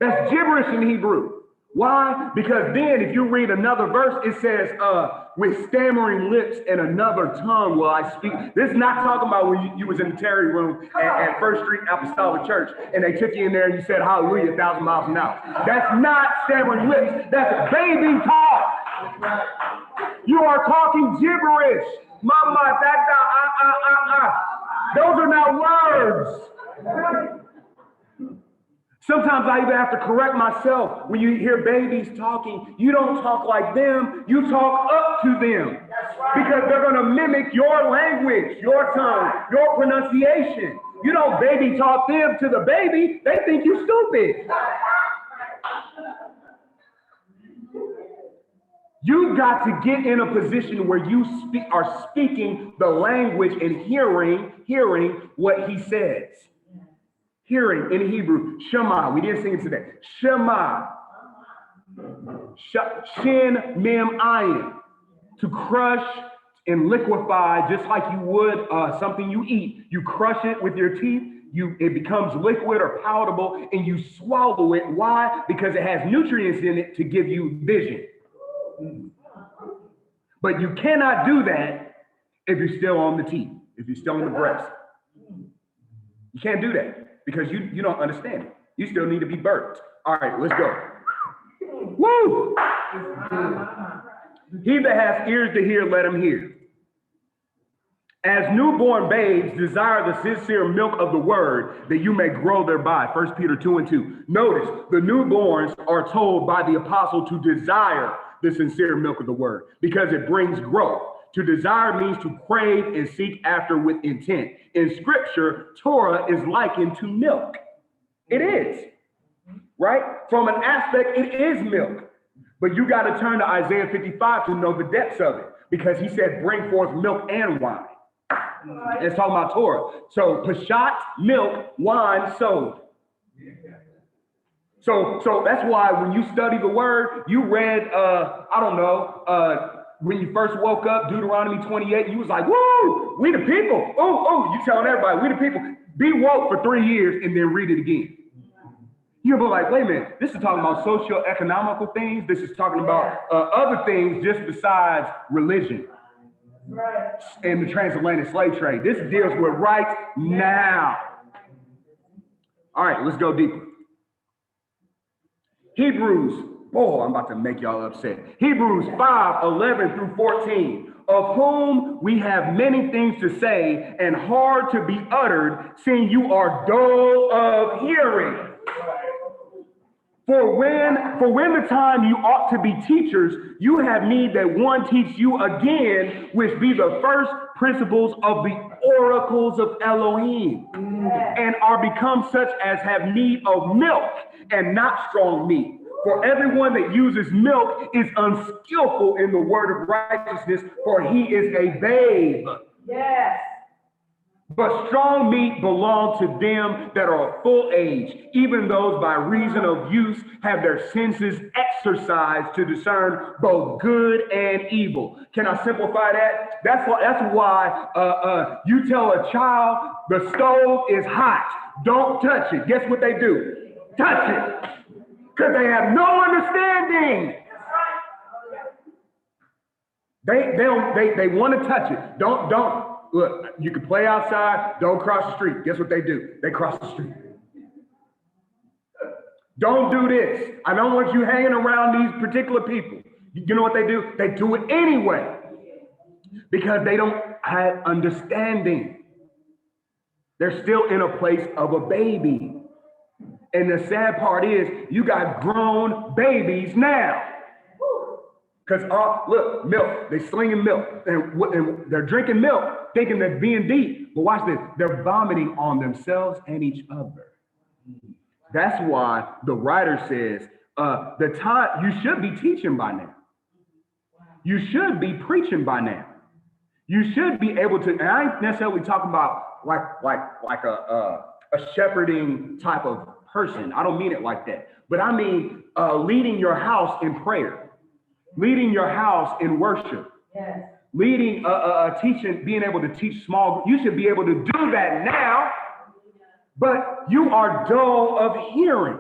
That's gibberish in Hebrew. Why? Because then if you read another verse, it says, with stammering lips and another tongue will I speak. This is not talking about when you was in the Terry room at First Street Apostolic Church and they took you in there and you said hallelujah 1,000 miles an hour. That's not stammering lips. That's baby talk. You are talking gibberish. Mama, those are not words. Sometimes I even have to correct myself. When you hear babies talking, you don't talk like them, you talk up to them. Because they're going to mimic your language, your tongue, your pronunciation. You don't baby talk them to the baby, they think you're stupid. You got to get in a position where you are speaking the language and hearing what he says. Hearing in Hebrew, Shema. We didn't sing it today. Shema. Shin, mem, ayin. To crush and liquefy, just like you would something you eat. You crush it with your teeth. It becomes liquid or palatable, and you swallow it. Why? Because it has nutrients in it to give you vision. But you cannot do that if you're still on the teeth, if you're still on the breast. You can't do that. Because you don't understand it. You still need to be birthed. All right, let's go. Woo! He that has ears to hear, let him hear. As newborn babes, desire the sincere milk of the word, that you may grow thereby. 1 Peter 2:2. Notice, the newborns are told by the apostle to desire the sincere milk of the word, because it brings growth. To desire means to crave and seek after with intent. In scripture, Torah is likened to milk. It is, right? From an aspect, it is milk. But you got to turn to Isaiah 55 to know the depths of it, because he said, bring forth milk and wine. It's talking about Torah. So, pashat, milk, wine, sowed. So that's why when you study the word, you read, when you first woke up, Deuteronomy 28, you was like, woo, we the people. Oh, you telling everybody, we the people. Be woke for 3 years and then read it again. You'll be like, wait a minute, this is talking about socio-economical things. This is talking about other things just besides religion and the transatlantic slave trade. This deals with right now. All right, let's go deeper. Hebrews, I'm about to make y'all upset. Hebrews 5:11-14, of whom we have many things to say and hard to be uttered, seeing you are dull of hearing. For when the time you ought to be teachers, you have need that one teach you again, which be the first principles of the oracles of Elohim, and are become such as have need of milk and not strong meat. For everyone that uses milk is unskillful in the word of righteousness, for he is a babe. Yes. But strong meat belongs to them that are of full age, even those by reason of use have their senses exercised to discern both good and evil. Can I simplify that? That's why you tell a child the stove is hot. Don't touch it. Guess what they do? Touch it. Because they have no understanding. They want to touch it. Don't. Look, you can play outside, don't cross the street. Guess what they do? They cross the street. Don't do this. I don't want you hanging around these particular people. You know what they do? They do it anyway. Because they don't have understanding. They're still in a place of a baby. And the sad part is, you got grown babies now. Because, look, milk, they slinging milk, and they're drinking milk, thinking they're being deep. But watch this, they're vomiting on themselves and each other. That's why the writer says, the time, you should be teaching by now. You should be preaching by now. You should be able to, and I ain't necessarily talking about like a shepherding type of person. I don't mean it like that. But I mean leading your house in prayer. Leading your house in worship, leading, teaching, being able to teach small. You should be able to do that now, but you are dull of hearing.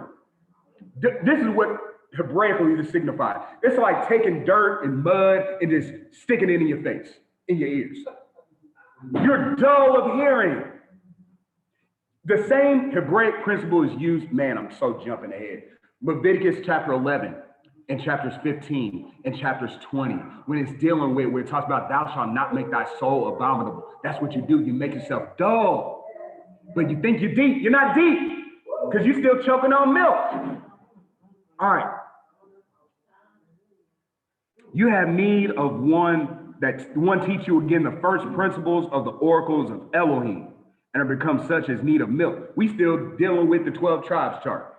This is what Hebraically to signify. It's like taking dirt and mud and just sticking it in your face, in your ears. You're dull of hearing. The same Hebraic principle is used, man, I'm so jumping ahead. Leviticus chapter 11 and chapters 15 and chapters 20, when it's dealing with, where it talks about thou shalt not make thy soul abominable. That's what you do. You make yourself dull. But you think you're deep. You're not deep because you're still choking on milk. All right. You have need of one teach you again the first principles of the oracles of Elohim and have become such as need of milk. We still dealing with the 12 tribes chart.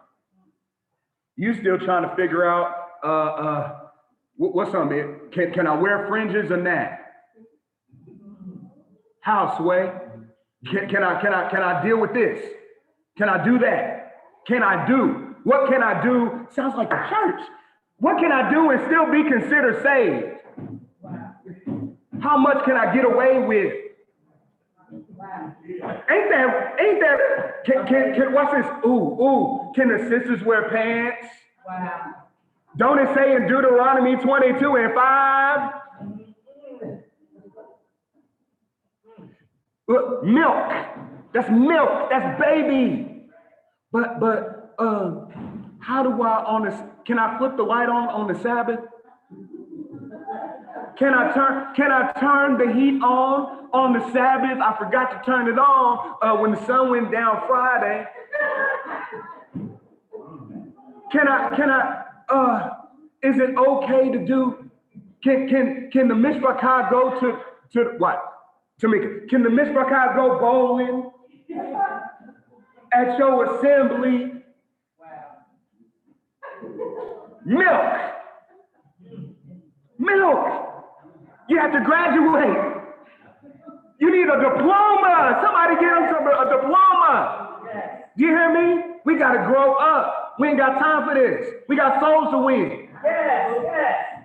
You still trying to figure out what's on it? Can I wear fringes or not? How, Sway? Can I deal with this? Can I do that? Can I do? What can I do? Sounds like the church. What can I do and still be considered saved? How much can I get away with? Ain't that, can watch this, ooh, can the sisters wear pants? Wow. Don't it say in Deuteronomy 22 and 5? Look, milk, that's baby. But how do I can I flip the light on the Sabbath? Can I turn the heat on the Sabbath? I forgot to turn it on when the sun went down Friday. Can I is it okay to do, can the Mishpachah go to what? Tamika, can the Mishpachah go bowling at your assembly? Milk. You have to graduate. You need a diploma. Somebody get them a diploma. Yes. Do you hear me? We got to grow up. We ain't got time for this. We got souls to win. Yes.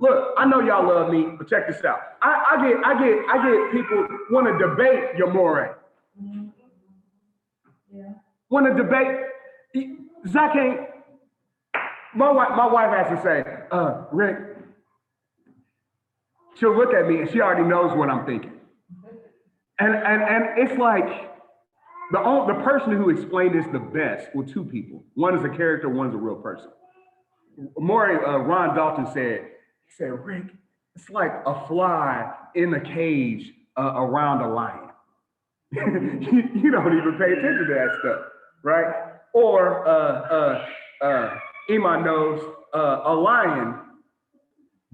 Look, I know y'all love me, but check this out. I get people want to debate your more. Yeah. Want to debate. Zach ain't. My wife has to say, Rick. She'll look at me and she already knows what I'm thinking. And it's like the person who explained this the best, well, two people. One is a character, one's a real person. Ron Dalton said, Rick, it's like a fly in a cage around a lion. you don't even pay attention to that stuff, right? Or Iman knows a lion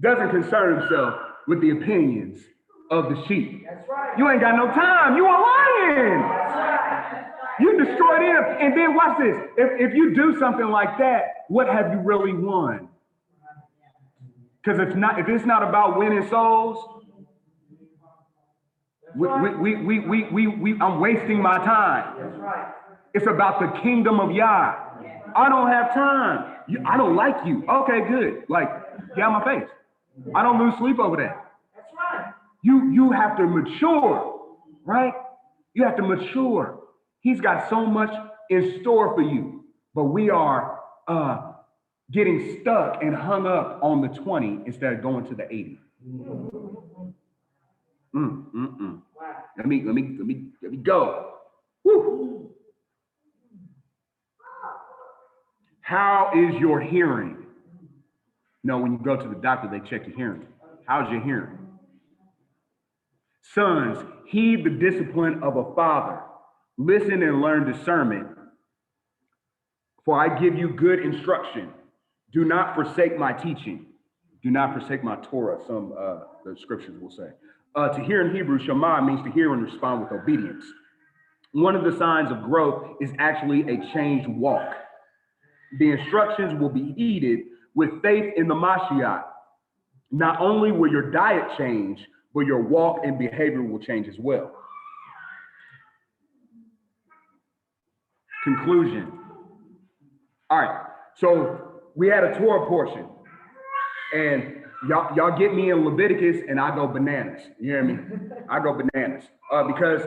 doesn't concern himself with the opinions of the sheep. That's right. You ain't got no time. You a lion. That's right. You destroyed him. And then watch this. If you do something like that, what have you really won? Because if it's not about winning souls, I'm wasting my time. That's right. It's about the kingdom of Yah. I don't have time. I don't like you. Okay, good. Like, get out my face. I don't lose sleep over that. That's right. You have to mature, right? You have to mature. He's got so much in store for you, but we are getting stuck and hung up on the 20 instead of going to the 80. Wow. Let me go. Woo. How is your hearing? No, when you go to the doctor, they check your hearing. How's your hearing? Sons, heed the discipline of a father. Listen and learn discernment. For I give you good instruction. Do not forsake my teaching. Do not forsake my Torah, some the scriptures will say. To hear in Hebrew, Shema means to hear and respond with obedience. One of the signs of growth is actually a changed walk. The instructions will be heeded with faith in the Mashiach. Not only will your diet change, but your walk and behavior will change as well. Conclusion. All right, so we had a Torah portion, and y'all get me in Leviticus, and I go bananas. You hear me? I go bananas because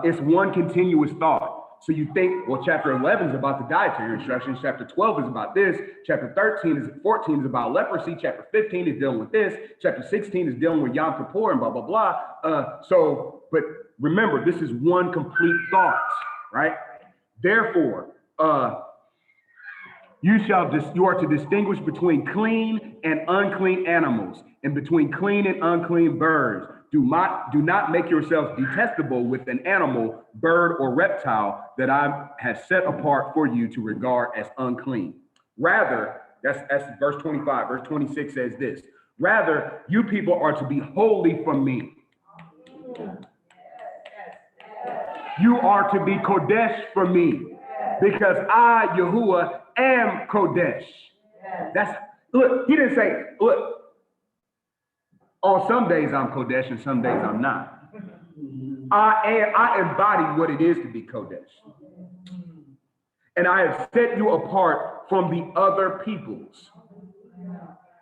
it's one continuous thought. So you think, well, chapter 11 is about the dietary instructions. Chapter 12 is about this. Chapter 14 is about leprosy. Chapter 15 is dealing with this. Chapter 16 is dealing with Yom Kippur and blah, blah, blah. But remember, this is one complete thought, right? Therefore, you are to distinguish between clean and unclean animals, and between clean and unclean birds. Do not make yourselves detestable with an animal, bird, or reptile that I have set apart for you to regard as unclean. Rather, that's verse 25. Verse 26 says this. Rather, you people are to be holy from me. You are to be Kodesh for me, because I, Yahuwah, am Kodesh. Look, he didn't say, look, on some days I'm Kodesh and some days I'm not. I embody what it is to be Kodesh. And I have set you apart from the other peoples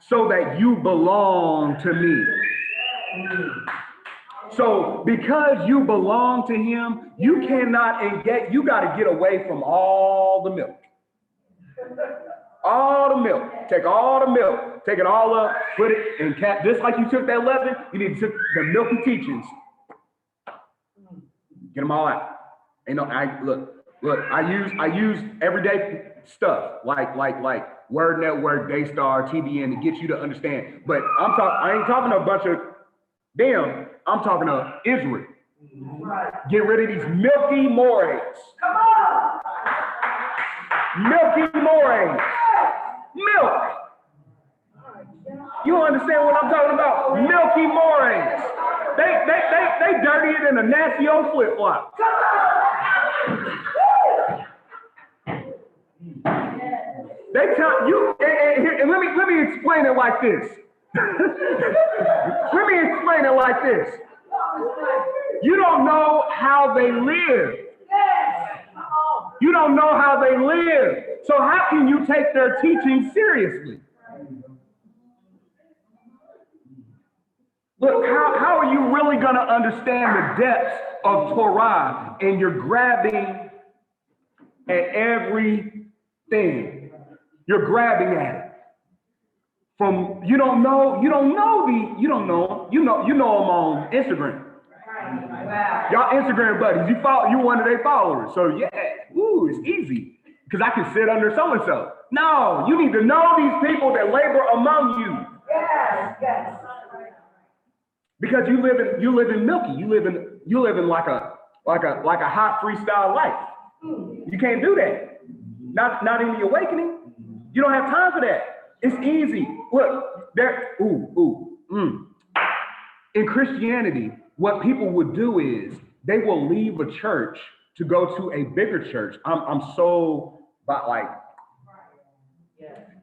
so that you belong to me. So because you belong to him, you cannot engage, you got to get away from all the milk. All the milk. Take all the milk, take it all up, put it in cat. Just like you took that leaven, you need to take the milky teachings. Get them all out. Look, I use everyday stuff like Word Network, Daystar, TBN to get you to understand. But I ain't talking to a bunch of them. I'm talking to Israel. Get rid of these milky mores. Come on. Milky mores. Milk. You understand what I'm talking about? Milky mores. They dirtier than a nasty old flip flop. They tell you, and let me explain it like this. Let me explain it like this. You don't know how they live. You don't know how they live. So how can you take their teaching seriously? Look, how are you really going to understand the depths of Torah and you're grabbing at everything? You're grabbing at it. From you know them on Instagram. Y'all Instagram buddies, you're one of their followers. So yeah, it's easy. Because I can sit under so-and-so. No, you need to know these people that labor among you. Yes. Because you live in milky. You live in like a hot freestyle life. You can't do that. Not in the awakening. You don't have time for that. It's easy. Look, in Christianity, what people would do is they will leave a church to go to a bigger church. I'm so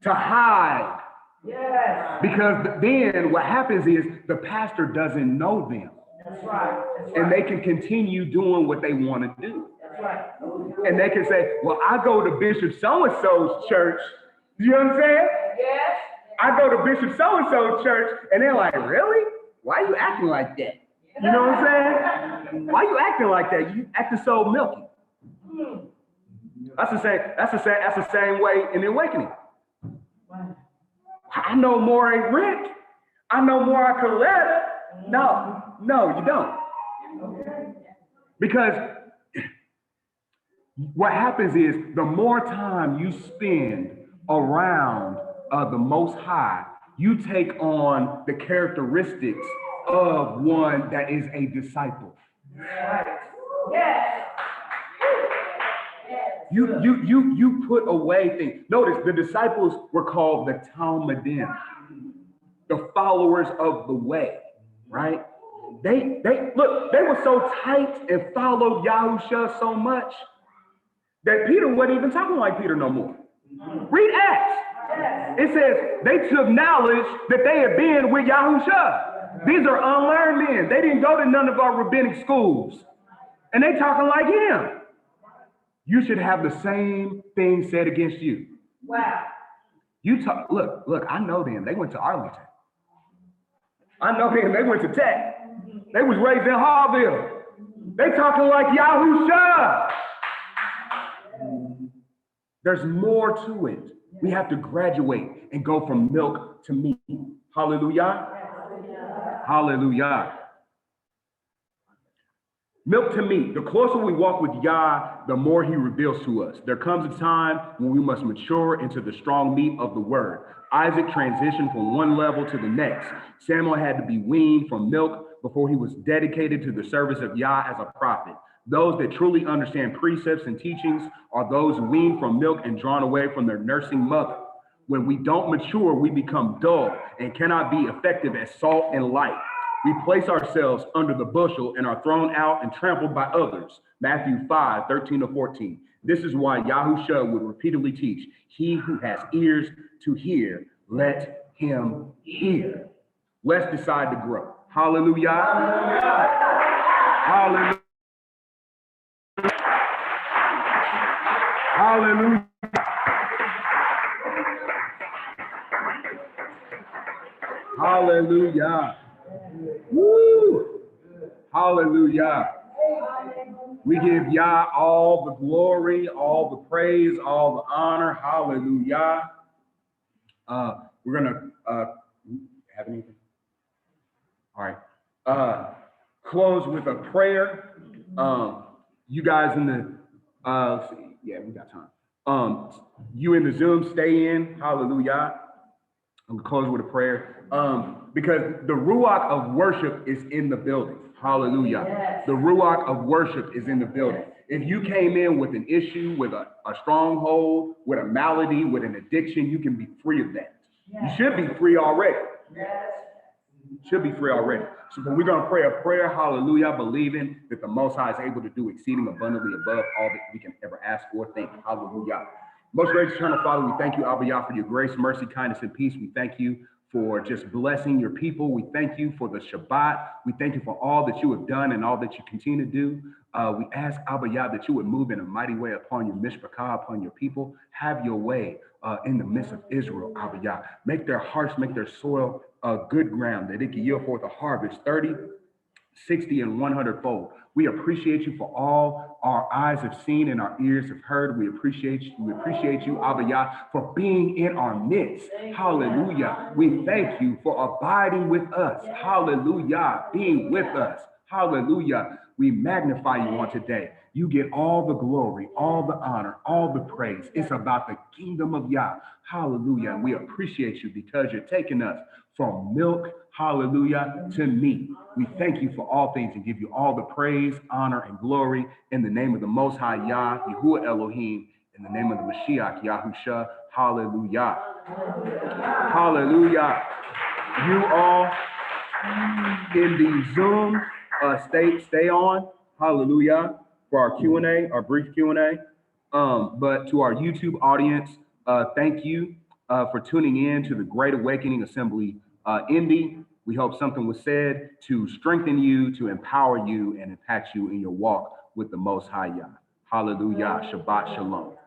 to hide. Yes. Because then what happens is the pastor doesn't know them. That's right. And they can continue doing what they want to do. That's right. And they can say, well, I go to Bishop so-and-so's church. You know what I'm saying? Yes. I go to Bishop so-and-so's church, and they're like, really? Why are you acting like that? You know what I'm saying? Why are you acting like that? You acting so milky. That's the same way in the awakening. I know more ain't Rick. I know more I Coletta. No, you don't. Because what happens is the more time you spend around the Most High, you take on the characteristics of one that is a disciple. Yes. You put away things. Notice the disciples were called the Talmudim, the followers of the way, right? They were so tight and followed Yahusha so much that Peter wasn't even talking like Peter no more. Read Acts. It says they took knowledge that they had been with Yahusha. These are unlearned men. They didn't go to none of our rabbinic schools. And they talking like him. You should have the same thing said against you. Wow. Look, I know them. They went to Arlington. I know them. They went to Tech. They was raised in Harville. They talking like Yahusha. There's more to it. We have to graduate and go from milk to meat. Hallelujah. Hallelujah. Milk to meat. The closer we walk with Yah, the more he reveals to us. There comes a time when we must mature into the strong meat of the word. Isaac transitioned from one level to the next. Samuel had to be weaned from milk before he was dedicated to the service of Yah as a prophet. Those that truly understand precepts and teachings are those weaned from milk and drawn away from their nursing mother. When we don't mature, we become dull and cannot be effective as salt and light. We place ourselves under the bushel and are thrown out and trampled by others. Matthew 5:13-14. This is why Yahushua would repeatedly teach, he who has ears to hear, let him hear. Let's decide to grow. Hallelujah. Hallelujah. Hallelujah. Hallelujah. Woo! Hallelujah. We give Yah all the glory, all the praise, all the honor. Hallelujah. We're gonna have anything? All right. Close with a prayer. You guys in the yeah, we got time. You in the Zoom, stay in. Hallelujah. I'm gonna close with a prayer. Because the Ruach of worship is in the building. Hallelujah. Yes. The Ruach of worship is in the building. If you came in with an issue, with a stronghold, with a malady, with an addiction, you can be free of that. Yes. You should be free already. Yes. You should be free already. So we're going to pray a prayer, hallelujah, believing that the Most High is able to do exceeding abundantly above all that we can ever ask or think. Hallelujah. Most gracious eternal Father, we thank you, Abba Yah, for your grace, mercy, kindness, and peace. We thank you for just blessing your people. We thank you for the Shabbat. We thank you for all that you have done and all that you continue to do. We ask, Abba Yah, that you would move in a mighty way upon your mishpachah, upon your people. Have your way in the midst of Israel, Abba Yah. Make their hearts, make their soil good ground, that it can yield forth a harvest 30, 60, and 100-fold. We appreciate you for all our eyes have seen and our ears have heard. We appreciate you. We appreciate you, Abba Yah, for being in our midst. Hallelujah. We thank you for abiding with us. Hallelujah. Being with us. Hallelujah. We magnify you on today. You get all the glory, all the honor, all the praise. It's about the kingdom of Yah. Hallelujah. And we appreciate you because you're taking us from milk, hallelujah, to meat. We thank you for all things and give you all the praise, honor, and glory in the name of the Most High Yah, Yahuwah Elohim, in the name of the Mashiach, Yahusha, hallelujah. Hallelujah. You all in the Zoom, stay on, hallelujah, for our Q&A, our brief Q&A. But to our YouTube audience, thank you for tuning in to the Great Awakening Assembly Indy. We hope something was said to strengthen you, to empower you, and impact you in your walk with the Most High Yah. Hallelujah. Shabbat Shalom.